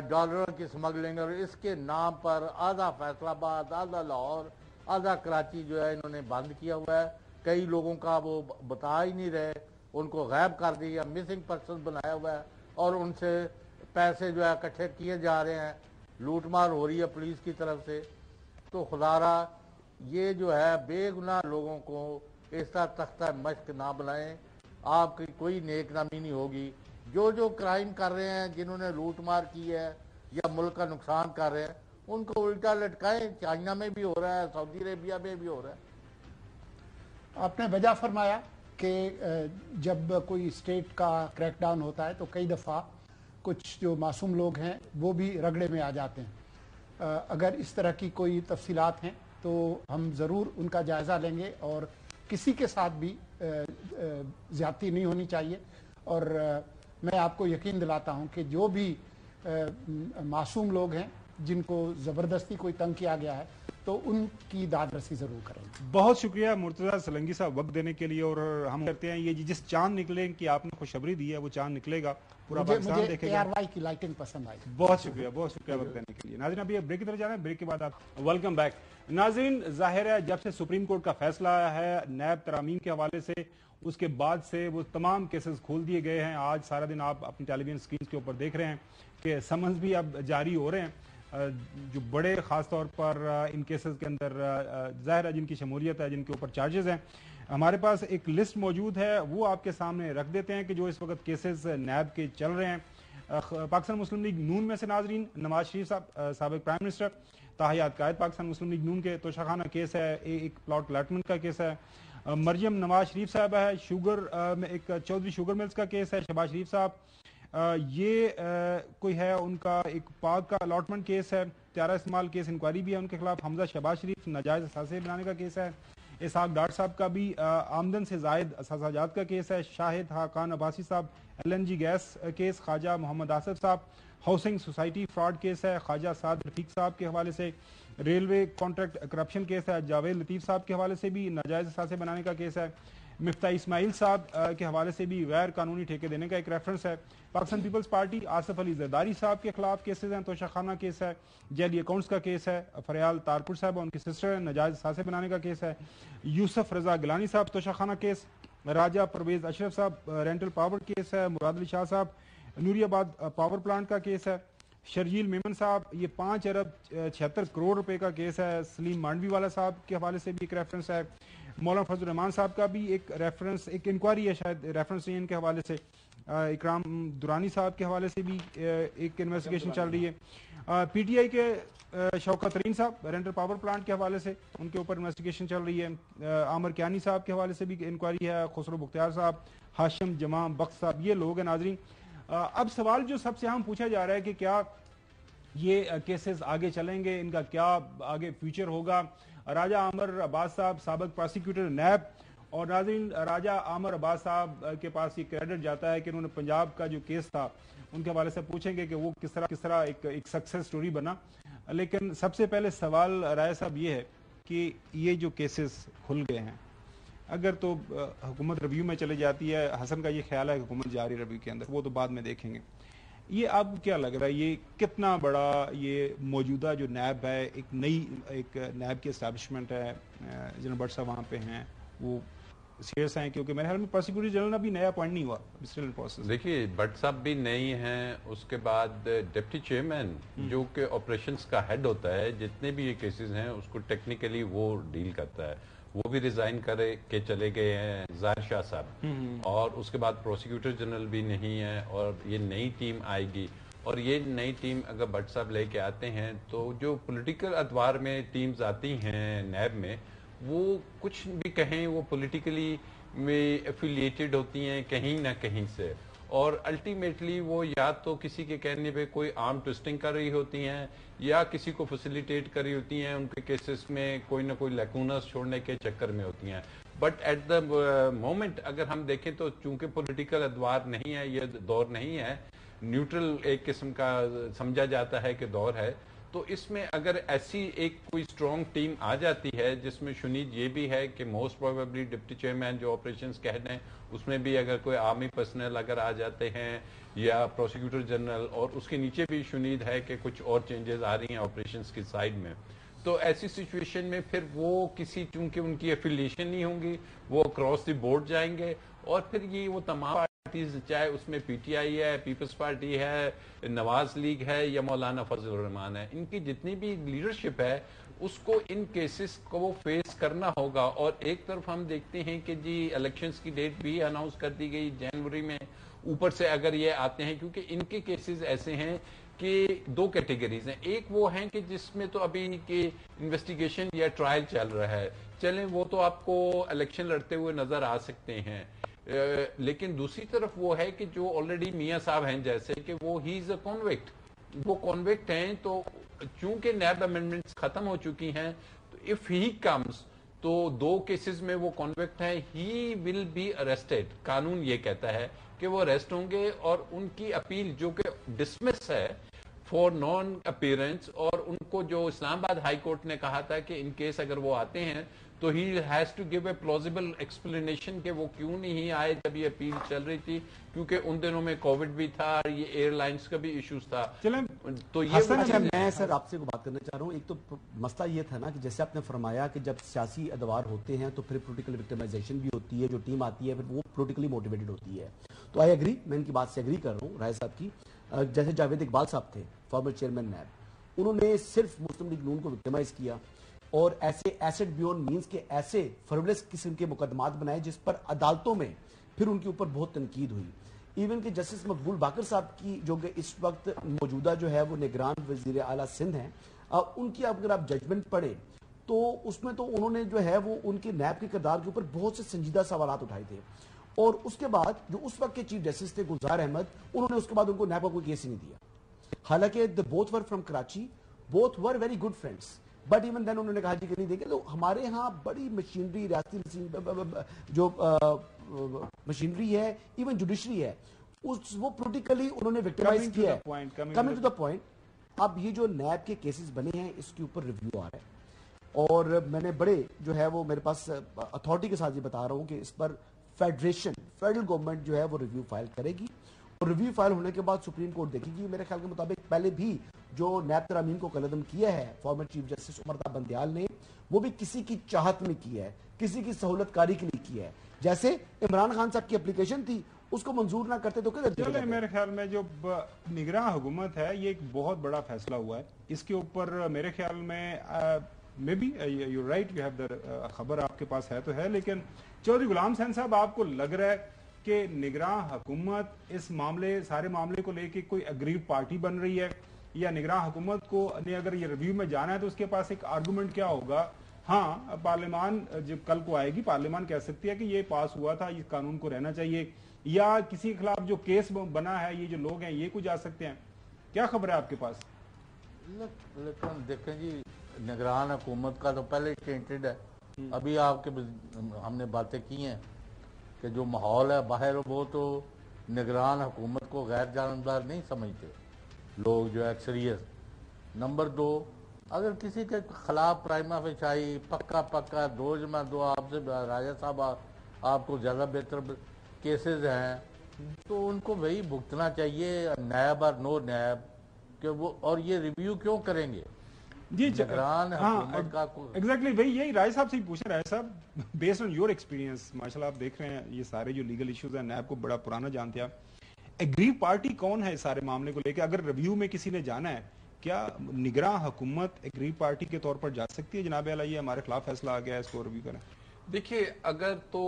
ڈالروں کی سمگلنگ اور اس کے نام پر آدھا فیصل آباد, آدھا لاہور, آدھا کراچی جو ہے انہوں نے بند کیا ہوا ہے. کئی لوگوں کا وہ بتا ہی نہیں رہے, ان کو غائب کر دیا, مسنگ پرسن بنایا ہوا ہے, اور ان سے پیسے جو ہے اکٹھے کیے جا رہے ہیں, لوٹ مار ہو رہی ہے پولیس کی طرف سے. تو خدارا یہ جو ہے بے گناہ لوگوں کو اس طرح تختہ مشق نہ بنائیں, آپ کی کوئی نیک نامی نہیں ہوگی. جو کرائم کر رہے ہیں, جنہوں نے لوٹ مار کی ہے یا ملک کا نقصان کر رہے ہیں, ان کو الٹا لٹکائیں. چائنا میں بھی ہو رہا ہے, سعودی عربیہ میں بھی ہو رہا ہے. آپ نے وجہ فرمایا کہ جب کوئی اسٹیٹ کا کریک ڈاؤن ہوتا ہے تو کئی دفعہ کچھ جو معصوم لوگ ہیں وہ بھی رگڑے میں آ جاتے ہیں. اگر اس طرح کی کوئی تفصیلات ہیں تو ہم ضرور ان کا جائزہ لیں گے, اور کسی کے ساتھ بھی زیادتی نہیں ہونی چاہیے. اور میں آپ کو یقین دلاتا ہوں کہ جو بھی معصوم لوگ ہیں جن کو زبردستی کوئی تنگ کیا گیا ہے تو ان کی داد رسی ضرور کریں گے. بہت شکریہ مرتضیٰ سلنگی صاحب وقت دینے کے لیے, اور ہم کرتے ہیں یہ جس چاند نکلے کی آپ نے خوشخبری دی ہے وہ چاند نکلے گا, پورا پاکستان دیکھے اے گا. آر وائی کی لائٹنگ پسند آئی. بہت شکریہ وقت دینے کے لیے. ناظرین ابھی بریک کی طرف جانا ہے, بریک کے بعد آپ ویلکم بیک. ناظرین ظاہر ہے جب سے سپریم کورٹ کا فیصلہ آیا ہے نیب ترامیم کے حوالے سے, اس کے بعد سے وہ تمام کیسز کھول دیے گئے ہیں. آج سارا دن آپ اپنی ٹیلی ویژن اسکرینز کے اوپر دیکھ رہے ہیں کہ سمنز بھی اب جاری ہو رہے ہیں, جو بڑے خاص طور پر ان کیسز کے اندر ظاہر ہے جن کی شمولیت ہے, جن کے اوپر چارجز ہیں. ہمارے پاس ایک لسٹ موجود ہے, وہ آپ کے سامنے رکھ دیتے ہیں کہ جو اس وقت کیسز نیب کے چل رہے ہیں. پاکستان مسلم لیگ نون میں سے ناظرین نواز شریف صاحب سابق پرائم منسٹر, تاحیات قائد پاکستان مسلم لیگ نون کے توشہ خانہ کیس ہے, ایک پلاٹ الاٹمنٹ کا کیس ہے, مریم نواز شریف صاحب ہے, شوگر میں ایک چودھری شوگر ملز کا کیس ہے, شہباز شریف صاحب یہ کوئی ہے ان کا ایک پاک کا الاٹمنٹ کیس ہے, طیارہ استعمال کیس انکوائری بھی ہے ان کے خلاف, حمزہ شہباز شریف ناجائز اثاثے بنانے کا کیس ہے, اسحاق ڈاٹ صاحب کا بھی آمدن سے زائد اثاثہ جات کا کیس ہے, شاہد خاقان عباسی صاحب LNG گیس کیس, خواجہ محمد آصف صاحب ہاؤسنگ سوسائٹی فراڈ کیس ہے, خواجہ سعد رفیق صاحب کے حوالے سے ریلوے کانٹریکٹ کرپشن کیس ہے, جاوید لطیف صاحب کے حوالے سے بھی ناجائز اثاثے بنانے کا کیس ہے, مفتاح اسماعیل صاحب کے حوالے سے بھی غیر قانونی ٹھیکے دینے کا ایک ریفرنس ہے, پاکستان پیپلز پارٹی آصف علی زرداری صاحب کے خلاف کیسز ہیں, توشہ خانہ کیس ہے, جعلی اکاؤنٹس کا کیس ہے, فریال تارپور صاحب ان کی سسٹر ہیں, ناجائز اثاثے بنانے کا کیس ہے, یوسف رضا گیلانی صاحب توشہ خانہ کیس, راجہ پرویز اشرف صاحب رینٹل پاور کیس ہے, مراد علی شاہ صاحب نوری آباد پاور پلانٹ کا کیس ہے, शर्जील मेमन साहब, ये 5 अरब 76 करोड़ रुपए का केस है। सलीम मांडवी वाला साहब के हवाले से भी एक रेफरेंस है। मौलाना फजल रहमान साहब का भी एक रेफरेंस, एक इंक्वायरी है शायद, रेफरेंस नहीं इनके हवाले से। इकराम दुरानी साहब के हवाले से भी एक इन्वेस्टिगेशन चल रही है। पीटीआई के शौकत तरीन साहब रेंटल पावर प्लांट के हवाले से उनके ऊपर इन्वेस्टिगेशन चल रही है। आमर कियानी साहब के हवाले से भी इंक्वायरी है। खुसरो बुख्तियार साहब, हाशिम जमा बख्श साहब, ये लोग हैं। नाजरीन, अब सवाल जो सबसे अहम पूछा जा रहा है कि क्या ये केसेस आगे चलेंगे, इनका क्या आगे फ्यूचर होगा। राजा आमर अब्बास साहब साबिक प्रोसिक्यूटर नैब, और नाज़रीन राजा आमर अब्बास साहब के पास ये क्रेडिट जाता है कि उन्होंने पंजाब का जो केस था उनके हवाले से पूछेंगे कि वो किस तरह एक सक्सेस स्टोरी बना। लेकिन सबसे पहले सवाल राय साहब ये है कि ये जो केसेस खुल गए हैं, अगर तो हुकूमत रिव्यू में चली जाती है, हसन का ये ख्याल है कि हुकूमत जा रही है रिव्यू के अंदर, वो तो बाद में देखेंगे। ये आपको क्या लग रहा है, ये कितना बड़ा ये मौजूदा जो नैब है, एक नैब की एस्टैब्लिशमेंट है, जनरल भट्ट साहब वहाँ पे हैं, वो सीरियस हैं? क्योंकि मेरे ख्याल में प्रोसिक्यूटर जनरल अभी नया अपॉइंट नहीं हुआ, स्टिल इन प्रोसेस। देखिए, भट्ट साहब भी नहीं हैं, उसके बाद डिप्टी चेयरमैन जो कि ऑपरेशंस का हेड होता है, जितने भी ये केसेस हैं उसको टेक्निकली वो डील करता है, वो भी रिजाइन के चले गए हैं ज़ाहिर शाह साहब, और उसके बाद प्रोसिक्यूटर जनरल भी नहीं है, और ये नई टीम आएगी। और ये नई टीम अगर भट्ट साहब लेके आते हैं तो जो पॉलिटिकल अदवार में टीम्स आती हैं नैब में, वो कुछ भी कहें वो पॉलिटिकली में एफिलिएटेड होती हैं कहीं ना कहीं से, और अल्टीमेटली वो या तो किसी के कहने पे कोई आर्म ट्विस्टिंग कर रही होती हैं या किसी को फैसिलिटेट कर रही होती हैं, उनके केसेस में कोई ना कोई लैकूनस छोड़ने के चक्कर में होती हैं। बट एट द मोमेंट अगर हम देखें तो चूंकि पॉलिटिकल अदवार नहीं है, ये दौर नहीं है, न्यूट्रल एक किस्म का समझा जाता है कि दौर है, तो इसमें अगर ऐसी एक कोई स्ट्रॉन्ग टीम आ जाती है जिसमें शुनीद ये भी है कि मोस्ट प्रोबेबली डिप्टी चेयरमैन जो ऑपरेशंस कह रहे हैं उसमें भी अगर कोई आर्मी पर्सनल अगर आ जाते हैं या प्रोसिक्यूटर जनरल, और उसके नीचे भी शुनीद है कि कुछ और चेंजेस आ रही हैं ऑपरेशंस की साइड में, तो ऐसी सिचुएशन में फिर वो किसी, चूंकि उनकी एफिलिएशन नहीं होंगी, वो अक्रॉस द बोर्ड जाएंगे, और फिर ये वो तमाम पार्टीज, चाहे उसमें पीटीआई है, पीपल्स पार्टी है, नवाज लीग है या मौलाना फजल रहमान है, इनकी जितनी भी लीडरशिप है उसको इन केसेस को फेस करना होगा। और एक तरफ हम देखते हैं कि जी इलेक्शंस की डेट भी अनाउंस कर दी गई जनवरी में, ऊपर से अगर ये आते हैं, क्योंकि इनके केसेस ऐसे हैं कि दो कैटेगरीज हैं, एक वो हैं कि जिसमें तो अभी के इन्वेस्टिगेशन या ट्रायल चल रहा है, चलें वो तो आपको इलेक्शन लड़ते हुए नजर आ सकते हैं, लेकिन दूसरी तरफ वो है कि जो ऑलरेडी मियां साहब हैं, जैसे कि वो ही इज अ कॉन्विक्ट, वो कॉन्विक्ट हैं, तो चूंकि नैब अमेंडमेंट्स खत्म हो चुकी हैं, तो इफ ही कम्स, तो दो केसेस में वो कॉन्विक्ट है, ही विल बी अरेस्टेड, कानून ये कहता है कि वो अरेस्ट होंगे, और उनकी अपील जो कि डिसमिस है फॉर नॉन अपीयरेंस, और उनको जो इस्लामाबाद हाई कोर्ट ने कहा था कि इन केस अगर वो आते हैं तो he has to give a plausible explanation कि वो क्यों नहीं आए जब ये अपील चल रही थी, क्योंकि उन दिनों में कोविड भी था, ये एयरलाइंस का भी इश्यूज था। तो ये अच्छा, मैं सर आपसे को बात करना चाह रहा हूँ। एक तो मसला ये था ना कि जैसे आपने फरमाया कि जब सियासी अदवार होते हैं तो फिर पोलिटिकल विक्टिमाइजेशन भी होती है, जो टीम आती है फिर वो पोलिटिकली मोटिवेटेड होती है, तो आई एग्री, मैं इनकी बात से एग्री कर रहा हूँ राय साहब की। जैसे जावेद इकबाल साहब थे फॉर्मर चेयरमैन नैब, उन्होंने सिर्फ मुस्लिम लीग नून को विक्टिमाइज किया और ऐसे एसेट बियॉन्ड मींस के ऐसे फर्वलेस किस्म के मुकदमात बनाए जिस पर अदालतों में फिर उनके ऊपर बहुत तनकीद हुई। इवन कि जस्टिस मकबूल बाकर साहब की जो कि इस वक्त मौजूदा जो है वो निगरान वजीर आला सिंध हैं, उनकी अगर आप जजमेंट पढ़े तो उसमें तो उन्होंने जो है वो उनके नैब के किरदार के ऊपर बहुत से संजीदा सवाल उठाए थे, और उसके बाद जो उस वक्त के चीफ जस्टिस थे गुलजार अहमद, उन्होंने उसके बाद उनको नैब का कोई केस ही नहीं दिया। हालांकि the both were from Karachi, both were very good friends, but even then उन्होंने कहा जी कि नहीं देंगे। तो हमारे यहाँ बड़ी मशीनरी, रियासती जो मशीनरी है, इवन जुडिशरी है, वो पोलिटिकली उन्होंने विक्टिमाइज किया है। कमिंग टू द पॉइंट, अब ये जो नैब के केसेस बने हैं इसके ऊपर रिव्यू आ रहा है, और मैंने बड़े जो है वो मेरे पास अथॉरिटी के साथ ये बता रहा हूँ कि इस पर फेडरल गवर्नमेंट जो है वो रिव्यू फाइल करेगी, और रिव्यू फाइल होने के बाद सुप्रीम कोर्ट देखेगी। मेरे ख्याल के मुताबिक पहले भी जो नैब तरामीम को कलअदम किया है former chief justice Umar Bandial ने, वो भी किसी की चाहत में किया है, किसी की सहूलतकारी के लिए किया है। जैसे इमरान खान साहब की एप्लीकेशन थी, اس کو منظور نہ کرتے تو کدھر چلے میرے خیال میں جو نگراں حکومت ہے یہ ایک بہت بڑا فیصلہ ہوا ہے. اس کے اوپر میرے خیال میں may be you right you have the خبر آپ کے پاس ہے تو ہے, لیکن چودھری غلام حسین صاحب آپ کو لگ رہا ہے کہ نگراں حکومت اس سارے معاملے کو لے کے کوئی اگریڈ پارٹی بن رہی ہے, یا نگراں حکومت کو نے اگر یہ ریویو میں جانا ہے تو اس کے پاس ایک آرگومنٹ کیا ہوگا؟ ہاں پارلیمان جب کل کو آئے گی پارلیمان کہہ سکتی ہے کہ یہ پاس ہوا تھا, اس قانون کو رہنا چاہیے, یا کسی کے خلاف جو کیس بنا ہے یہ جو لوگ ہیں یہ کچھ جا سکتے ہیں. کیا خبر ہے آپ کے پاس؟ لیکن دیکھیں جی, نگران حکومت کا تو پہلے ٹینٹڈ ہے. ابھی آپ کے ہم نے باتیں کی ہیں کہ جو ماحول ہے باہر وہ تو نگران حکومت کو غیر جانبدار نہیں سمجھتے لوگ جو ہے اکثریت. نمبر 2, اگر کسی کے خلاف پرائما فیشائی پکا 2 آپ سے راجہ صاحب آپ کو زیادہ بہتر کیسز ہیں تو ان کو وہی بھگتنا چاہیے, نیب اور نو نیب, کہ وہ اور یہ ریویو کیوں کریں گے؟ جی نگران حکومت کا ایگزیکٹلی وہی یہی رائے صاحب سے ہی پوچھ رہے ہیں. صاحب بیسڈ آن یور ایکسپیرینس ماشاء اللہ آپ دیکھ رہے ہیں یہ سارے جو لیگل ایشوز ہیں نیب کو بڑا پرانا جانتے ہیں آپ, ایگریو پارٹی کون ہے اس سارے معاملے کو لے کے؟ اگر ریویو میں کسی نے جانا ہے کیا نگراں حکومت ایگریو پارٹی کے طور پر جا سکتی ہے جناب علیہ ہمارے خلاف فیصلہ آ گیا ہے اس کو ریویو کریں؟ دیکھیے اگر تو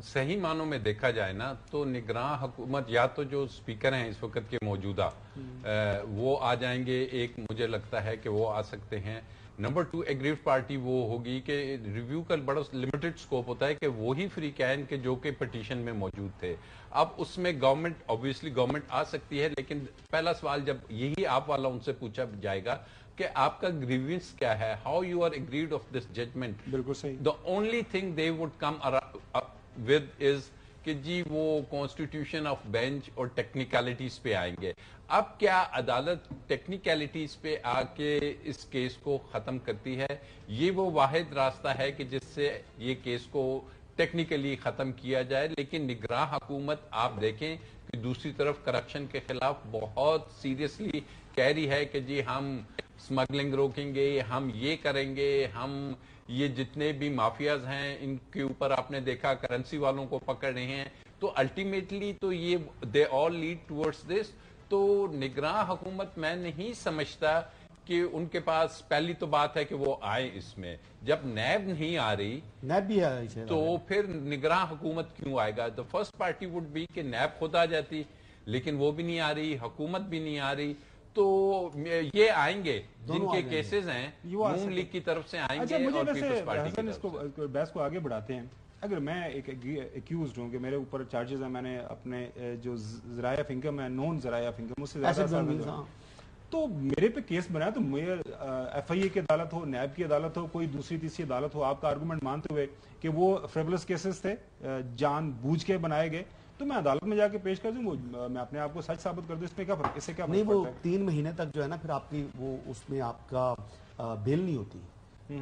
صحیح معنوں میں دیکھا جائے نا تو نگراں حکومت یا تو جو سپیکر ہیں اس وقت کے موجودہ وہ آ جائیں گے, ایک مجھے لگتا ہے کہ وہ آ سکتے ہیں. نمبر 2 ایگریوڈ پارٹی وہ ہوگی کہ ریویو کا بڑا لمیٹڈ سکوپ ہوتا ہے کہ وہی فری کین کے جو کہ پٹیشن میں موجود تھے. اب اس میں گورنمنٹ obviously گورنمنٹ آ سکتی ہے, لیکن پہلا سوال جب یہی آپ والا ان سے پوچھا جائے گا کہ آپ کا گریوینس کیا ہے, how you are agreed of this judgement. بالکل صحیح. The only thing they would come with is کہ جی وہ کانسٹیٹیوشن آف بینچ اور ٹیکنیکلٹیز پہ آئیں گے. اب کیا عدالت ٹیکنیکلٹیز پہ آ کے اس کیس کو ختم کرتی ہے؟ یہ وہ واحد راستہ ہے کہ جس سے یہ کیس کو ٹیکنیکلی ختم کیا جائے. لیکن نگراں حکومت آپ دیکھیں کہ دوسری طرف کرپشن کے خلاف بہت سیریسلی کہہ رہی ہے کہ جی ہم اسمگلنگ روکیں گے, ہم یہ کریں گے, ہم یہ جتنے بھی مافیاز ہیں ان کے اوپر آپ نے دیکھا کرنسی والوں کو پکڑ رہے ہیں. تو الٹیمیٹلی تو یہ دے آل لیڈ ٹورڈز دس. تو نگراں حکومت میں نہیں سمجھتا کہ ان کے پاس, پہلی تو بات ہے کہ وہ آئے اس میں, جب نیب نہیں آ رہی نیب بھی ہے تو پھر نگراں حکومت کیوں آئے گا؟ The first party would be کہ نیب خود آ جاتی, لیکن وہ بھی نہیں آ رہی, حکومت بھی نہیں آ رہی. تو یہ آئیں گے جن کے کیسز ہیں نون لیگ کی طرف سے آئیں گے اور پیپلز پارٹی کی طرف سے. بحث کو آگے بڑھاتے ہیں. اگر میں ایک ایکیوزڈ ہوں کہ میرے اوپر چارجز ہیں, میں نے اپنے جو ذرائع آف انکم ہے, نون ذرائع آف انکم اس سے زیادہ تو میرے پہ کیس بنایا تو ایف آئی اے کی عدالت ہو, نیب کی عدالت ہو, کوئی دوسری تیسری عدالت ہو, آپ کا آرگومنٹ مانتے ہوئے کہ وہ فریولس کیسز تھے, جان بوجھ کے بنائے گئے, تو میں عدالت میں جا کے پیش کر دوں, میں اپنے آپ کو سچ ثابت کر دوں. اس میں کیا فرق, اس سے کیا فرق نہیں؟ وہ پڑتا ہے 3 مہینے تک جو ہے نا پھر آپ کی وہ اس میں آپ کا بیل نہیں ہوتی.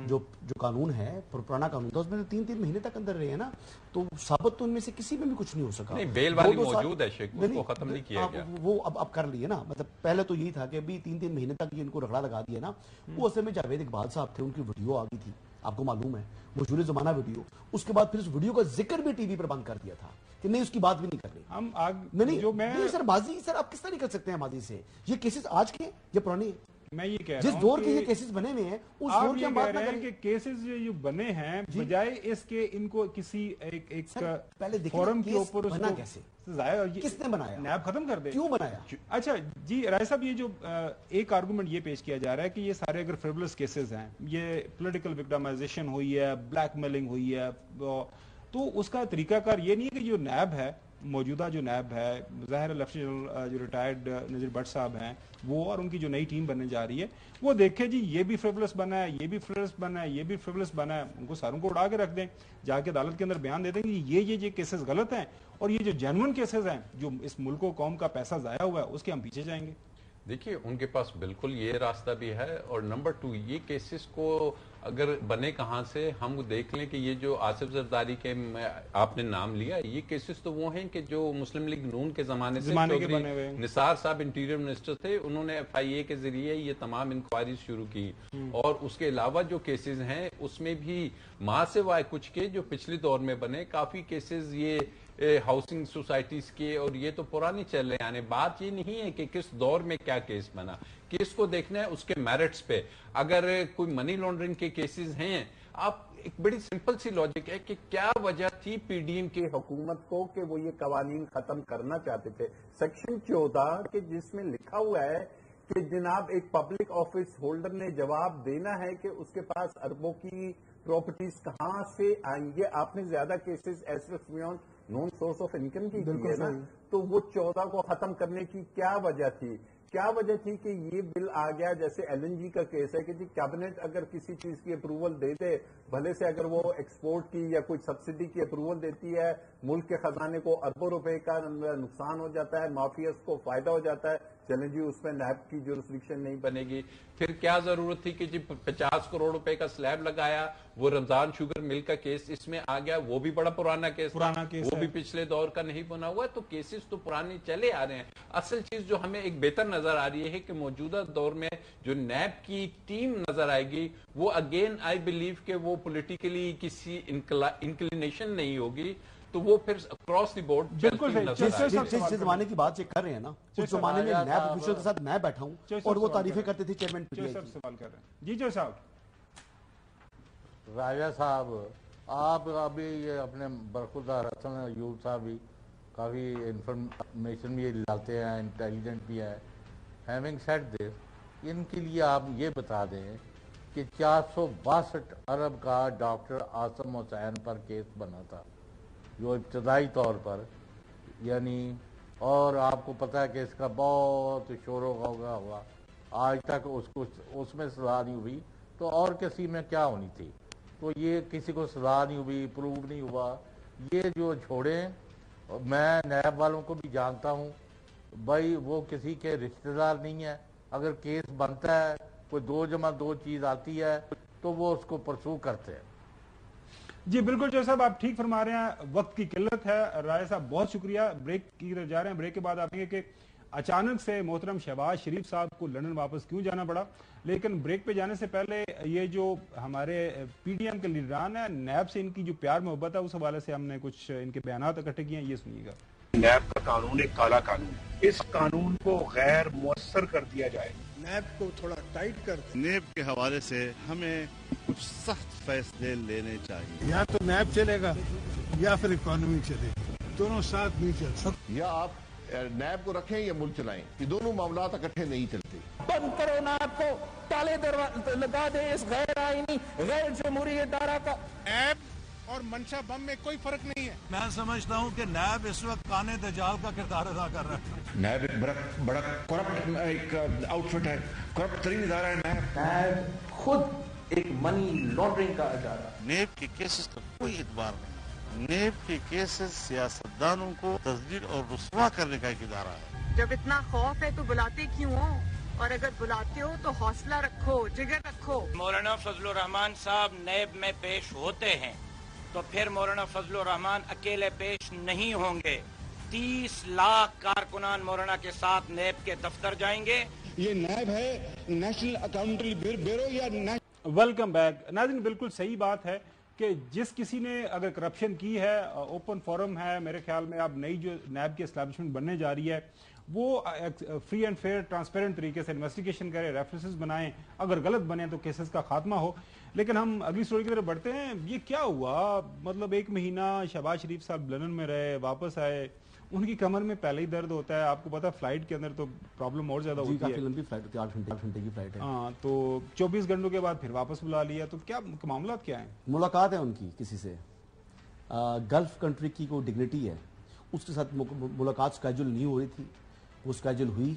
جو قانون ہے پرانا قانون تھا اس میں 3 مہینے تک اندر رہے ہیں نا, تو ثابت تو ان میں سے کسی میں بھی کچھ نہیں ہو سکا. نہیں, بیل والی موجود ہے, شیخ اس کو ختم نہیں کیا گیا. وہ اب کر لیے نا, مطلب پہلے تو یہی تھا کہ ابھی 3 مہینے تک یہ ان کو رگڑا لگا دیا نا. وہ اصل میں جاوید اقبال صاحب تھے, ان کی ویڈیو آ گئی تھی, آپ کو معلوم ہے, مشہور زمانہ ویڈیو. اس کے بعد پھر اس ویڈیو کا ذکر بھی ٹی وی پر بند کر دیا تھا کہ نہیں اس کی بات بھی نہیں کر رہی. ہم نہیں سر, ماضی سر آپ کس طرح نہیں کر سکتے ہیں ماضی سے؟ یہ کیسز آج کے یا پرانے ہیں؟ میں یہ کہہ رہا ہوں جس دور کے یہ کیسز بنے ہوئے ہیں اس دور کی ہم بات نہ کریں کہ کیسز جو بنے ہیں بجائے اس کے ان کو کسی ایک پہلے فورم کے اوپر بنا کیسے, کس نے بنایا, نیب ختم کر دے, کیوں بنایا؟ اچھا جی رائے صاحب, یہ جو ایک آرگومنٹ یہ پیش کیا جا رہا ہے کہ یہ سارے اگر فریولس کیسز ہیں, یہ پولیٹیکل وکٹمائزیشن ہوئی ہے, بلیک میلنگ ہوئی ہے, تو اس کا طریقہ کار یہ نہیں ہے کہ جو نیب ہے, موجودہ جو نیب ہے, ظاہر لیفٹیننٹ جو ریٹائرڈ نذیر بٹ صاحب ہیں وہ, اور ان کی جو نئی ٹیم بننے جا رہی ہے, وہ دیکھے جی یہ بھی فریولس بنا ہے, یہ بھی فریولس بنا ہے, یہ بھی فریولس بنا ہے, ان کو ساروں کو اڑا کے رکھ دیں, جا کے عدالت کے اندر بیان دے دیں کہ یہ کیسز غلط ہیں, اور یہ جو جینوئن کیسز ہیں جو اس ملک و قوم کا پیسہ ضائع ہوا ہے اس کے ہم پیچھے جائیں گے. دیکھیے ان کے پاس بالکل یہ راستہ بھی ہے. اور نمبر 2 یہ کیسز کو اگر بنے کہاں سے, ہم دیکھ لیں کہ یہ جو آصف زرداری کے آپ نے نام لیا, یہ کیسز تو وہ ہیں کہ جو مسلم لیگ نون کے زمانے سے چودھری نثار صاحب انٹیریئر منسٹر تھے, انہوں نے ایف آئی اے کے ذریعے یہ تمام انکوائریز شروع کی. اور اس کے علاوہ جو کیسز ہیں اس میں بھی ماں سے وائے کچھ کے جو پچھلے دور میں بنے, کافی کیسز یہ हाउसिंग सोसाइटीज के, और ये तो पुरानी चल रहे हैं। बात ये नहीं है कि किस दौर में क्या केस बना, केस को देखना है उसके मेरिट्स पे। अगर कोई मनी लॉन्ड्रिंग के केसेस हैं, आप एक बड़ी सिंपल सी लॉजिक है कि क्या वजह थी पीडीएम की हुकूमत को कि वो ये कवानीन खत्म करना चाहते थे। सेक्शन 14 के जिसमें लिखा हुआ है कि जनाब एक पब्लिक ऑफिस होल्डर ने जवाब देना है कि उसके पास अरबों की प्रॉपर्टीज कहां से आएंगे। आपने ज्यादा cases assets beyond non source of income की है ना, तो वो 14 को खत्म करने की क्या वजह थी? क्या वजह थी कि ये बिल आ गया? जैसे एलएनजी का केस है कि जी कैबिनेट अगर किसी चीज की अप्रूवल दे दे, भले से अगर वो एक्सपोर्ट की या कोई सब्सिडी की अप्रूवल देती है, मुल्क के खजाने को अरबों रुपए का नुकसान हो जाता है, माफियाज को फायदा हो जाता है, चलें जी उसमें नैब की जुरिस्डिक्शन नहीं बनेगी। फिर क्या जरूरत थी कि जी 50 करोड़ रुपए का स्लैब लगाया, वो रमजान शुगर मिल का केस इसमें आ गया, वो भी बड़ा पुराना केस वो भी पिछले दौर का नहीं बना हुआ। तो केसेस तो पुराने चले आ रहे हैं। असल चीज जो हमें एक बेहतर नजर आ रही है कि मौजूदा दौर में जो नैब की टीम नजर आएगी, वो अगेन आई बिलीव कि वो पॉलिटिकली किसी इंक्लिनेशन नहीं होगी, तो वो फिर अक्रॉस द बोर्ड बिल्कुल जिस जमाने की बात कर रहे हैं ना, उस जमाने में नैब ऑफिशियल के साथ मैं बैठा हूं और वो तारीफें करते थे चेयरमैन पीटीआई की। सवाल कर रहे हैं जी जो साहब। राजा साहब, आप अभी ये अपने बरखुरदार हसन अयूब साहब भी काफ़ी इंफॉर्मेशन भी लाते हैं, इंटेलिजेंट भी है। हैविंग सेड दिस, इनके लिए आप ये बता दें कि 462 अरब का डॉक्टर आसम हुसैन पर केस बना था, जो इब्तदाई तौर पर, यानी, और आपको पता है कि इसका बहुत शोर हुआ, आज तक उसको उसमें सजा नहीं हुई, तो और किसी में क्या होनी थी? तो ये किसी को सजा नहीं हुई, प्रूव नहीं हुआ, ये जो छोड़े। मैं नैब वालों को भी जानता हूँ भाई, वो किसी के रिश्तेदार नहीं है। अगर केस बनता है, कोई 2+2 चीज आती है, तो वो उसको परसू करते हैं। जी बिल्कुल जो साहब, आप ठीक फरमा रहे हैं, वक्त की किल्लत है। राय साहब बहुत शुक्रिया। ब्रेक की तरफ जा रहे हैं। ब्रेक के बाद आप देखेंगे कि अचानक से मोहतरम शहबाज शरीफ साहब को लंदन वापस क्यों जाना पड़ा। लेकिन ब्रेक पे जाने से पहले ये जो हमारे पीडीएम के लीडरान है, नैब से इनकी जो प्यार मोहब्बत है, उस हवाले से हमने कुछ इनके बयानात इकट्ठे किए हैं, ये सुनिएगा। नैब का कानून एक काला कानून है, इस कानून को गैर मुअस्सर कर दिया जाए, नैब को थोड़ा टाइट कर दे। नैब के हवाले से हमें कुछ सख्त फैसले लेने चाहिए। या तो नैब चलेगा या फिर इकोनॉमी चलेगी, दोनों साथ नहीं चल सकते। या आप नैब को रखें या मुल्क चलाएं, ये दोनों मामला इकट्ठे नहीं चलते। बंद करो नैब को, ताले लगा दे इस गैर आईनी गैर जमहूरी इदारा का। नैब और मंशा बम में कोई फर्क नहीं है। मैं समझता हूँ कि नैब इस वक्त काने दजाल का किरदार अदा कर रहा है। नैब एक बड़ा करप्ट एक आउटफिट है, करप्ट तरीन इदारा है नैब खुद एक मनी लॉन्ड्रिंग का इदारा। नैब के केसेस का कोई एतबार नहीं। नैब के केसेस सियासतदानों को तस्दीर और रुस्वा करने का एक इदारा है। जब इतना खौफ है तो बुलाते क्यों हो, और अगर बुलाते हो तो हौसला रखो, जिगर रखो। मौलाना फजलुर रहमान साहब नैब में पेश होते हैं तो फिर मौलाना फजलुर रहमान अकेले पेश नहीं होंगे। 30 लाख कारकुनान मौलाना के साथ नैब के दफ्तर जाएंगे। ये नैब है नेशनल अकाउंटेबिलिटी ब्यूरो या वेलकम बैक। नाज़रीन, बिल्कुल सही बात है कि जिस किसी ने अगर करप्शन की है, ओपन फोरम है, मेरे ख्याल में अब नई जो नैब की एस्टैब्लिशमेंट बनने जा रही है, वो फ्री एंड फेयर ट्रांसपेरेंट तरीके से इन्वेस्टिगेशन करे, रेफरेंसेस बनाएं, अगर गलत बने तो केसेस का खात्मा हो। लेकिन हम अगली स्टोरी की तरफ बढ़ते हैं। ये क्या हुआ, मतलब 1 महीना शहबाज शरीफ साहब लंदन में रहे, वापस आए, उनकी कमर में पहले ही दर्द होता है। आपको पता है फ्लाइट के अंदर तो प्रॉब्लम और ज्यादा होती है, लंबी फ्लाइट होती है, 8 घंटे की फ्लाइट है। हाँ, तो 24 घंटों के बाद फिर वापस बुला लिया, तो क्या मामला क्या है? मुलाकात है उनकी किसी से, गल्फ कंट्री की कोई डिग्निटी है, उसके साथ मुलाकात स्केड्यूल नहीं हो रही थी, वो स्केड्यूल हुई।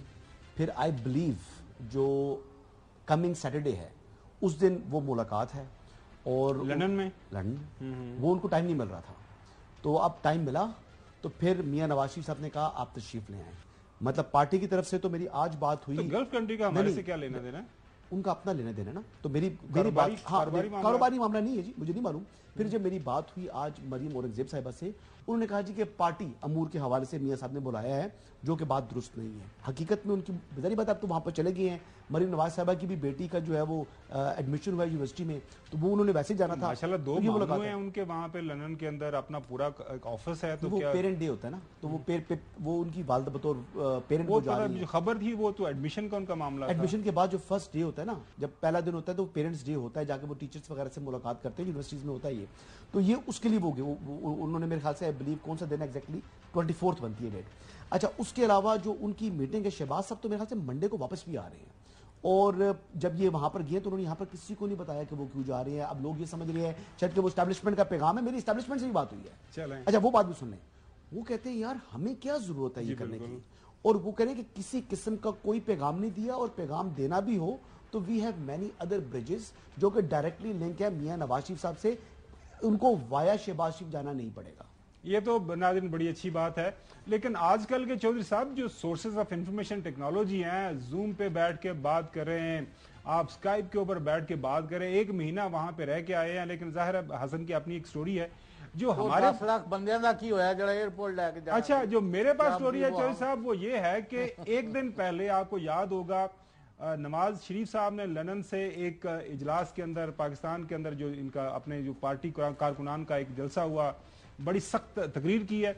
फिर आई बिलीव जो कमिंग सैटरडे है उस दिन वो मुलाकात है, और लंदन वो उनको टाइम नहीं मिल रहा था, तो अब टाइम मिला तो फिर मियां नवाज शरीफ साहब ने कहा आप तशरीफ ले आए। मतलब पार्टी की तरफ से तो मेरी आज बात हुई। तो गल्फ कंट्री का हमारे से क्या लेना देना है? उनका अपना लेना देना ना, तो मेरी बात कारोबारी मामला नहीं है जी, मुझे नहीं मालूम। پھر جب میری بات ہوئی آج مریم اورنگزیب صاحبہ سے، انہوں نے کہا جی کہ پارٹی امور کے حوالے سے میاں صاحب نے بلایا ہے، جو کہ بات درست نہیں ہے۔ حقیقت میں ان کی بظاہر بات آپ تو وہاں پر چلے گئے ہیں، مریم نواز صاحبہ کی بھی بیٹی کا جو ہے وہ ایڈمیشن ہوا ہے یونیورسٹی میں، تو وہ انہوں نے ویسے جانا تھا۔ ماشاءاللہ 2 ماموں ہیں ان کے وہاں پہ لندن کے اندر، اپنا پورا آفس ہے، تو وہ پیرنٹ ڈے ہوتا ہے نا، تو وہ ان کی والدہ بطور پیرنٹ کو جا رہی ہے۔ جو خبر تھی وہ تو ایڈمیشن کا ان کا معاملہ تھا۔ ایڈمیشن کے بعد جو فرسٹ ڈے ہوتا ہے نا، جب پہلا دن ہوتا ہے تو پیرنٹس ڈے ہوتا ہے، جا کے وہ ٹیچرز وغیرہ سے ملاقات کرتے ہیں، یونیورسٹیز میں ہوتا ہے یہ، تو یہ اس کے لیے وہ انہوں نے میرے خیال سے آئی بلیو کون سا دن ایگزیکٹلی 24 بنتی ہے ڈیٹ۔ اچھا اس کے علاوہ جو ان کی میٹنگ ہے شہباز صاحب تو میرے خیال سے منڈے کو واپس بھی آ رہے ہیں، اور جب یہ وہاں پر گئے تو انہوں نے یہاں پر کسی کو نہیں بتایا کہ وہ کیوں جا رہے ہیں۔ اب لوگ یہ سمجھ رہے ہیں شاید کہ وہ اسٹیبلشمنٹ کا پیغام ہے، میری اسٹیبلشمنٹ سے بھی بات ہوئی ہے۔ اچھا وہ بات بھی سن لیں، وہ کہتے ہیں یار ہمیں کیا ضرورت ہے یہ کرنے کی، اور وہ کہہ رہے ہیں کہ کسی قسم کا کوئی پیغام نہیں دیا، اور پیغام دینا بھی ہو تو we have many other bridges جو کہ ڈائریکٹلی لنک ہے میاں نواز شریف صاحب سے، ان کو وایا شہباز شریف جانا نہیں پڑے گا۔ یہ تو ناظرین بڑی اچھی بات ہے، لیکن آج کل کے چودھری صاحب جو سورسز آف انفارمیشن ٹیکنالوجی ہیں، زوم پہ بیٹھ کے بات کر رہے ہیں، آپ سکائپ کے اوپر بیٹھ کے بات کریں، 1 مہینہ وہاں پہ رہ کے آئے ہیں، لیکن ظاہر ہے حسن کی اپنی ایک سٹوری ہے جو ہمارے 10 لاکھ بندیاں دا کی ہویا جڑا ایئرپورٹ لے کے جا۔ اچھا جو میرے پاس سٹوری ہے چودھری صاحب وہ یہ ہے کہ 1 دن پہلے آپ کو یاد ہوگا نواز شریف صاحب نے لندن سے ایک اجلاس کے اندر پاکستان کے اندر جو ان کا اپنے جو پارٹی کارکنان کا ایک جلسہ ہوا، بڑی سخت تقریر کی ہے،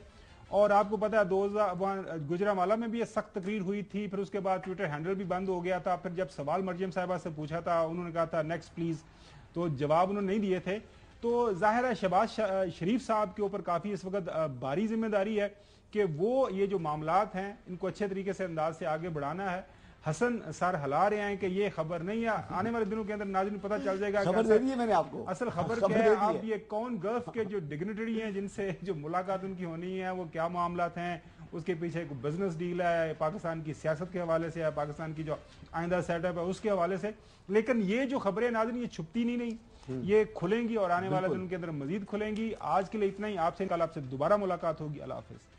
اور آپ کو پتا ہے گجرانوالہ میں بھی یہ سخت تقریر ہوئی تھی، پھر اس کے بعد ٹویٹر ہینڈل بھی بند ہو گیا تھا، پھر جب سوال مریم صاحبہ سے پوچھا تھا انہوں نے کہا تھا نیکسٹ پلیز، تو جواب انہوں نے نہیں دیے تھے۔ تو ظاہر ہے شہباز شریف صاحب کے اوپر کافی اس وقت بھاری ذمہ داری ہے کہ وہ یہ جو معاملات ہیں ان کو اچھے طریقے سے انداز سے آگے بڑھانا ہے۔ حسن سر ہلا رہے ہیں کہ یہ خبر نہیں ہے، آنے والے دنوں کے اندر ناظرین پتہ چل جائے گا خبر دے دی ہے میں نے آپ کو، اصل خبر کیا ہے، آپ یہ کون گلف کے جو ڈگنیٹری ہیں جن سے جو ملاقات ان کی ہونی ہے وہ کیا معاملات ہیں، اس کے پیچھے کوئی بزنس ڈیل ہے، پاکستان کی سیاست کے حوالے سے ہے، پاکستان کی جو آئندہ سیٹ اپ ہے اس کے حوالے سے، لیکن یہ جو خبریں ناظرین یہ چھپتی نہیں، یہ کھلیں گی اور آنے والے دنوں کے اندر مزید کھلیں گی۔ آج کے لیے اتنا ہی، آپ سے کل آپ سے دوبارہ ملاقات ہوگی، اللہ حافظ۔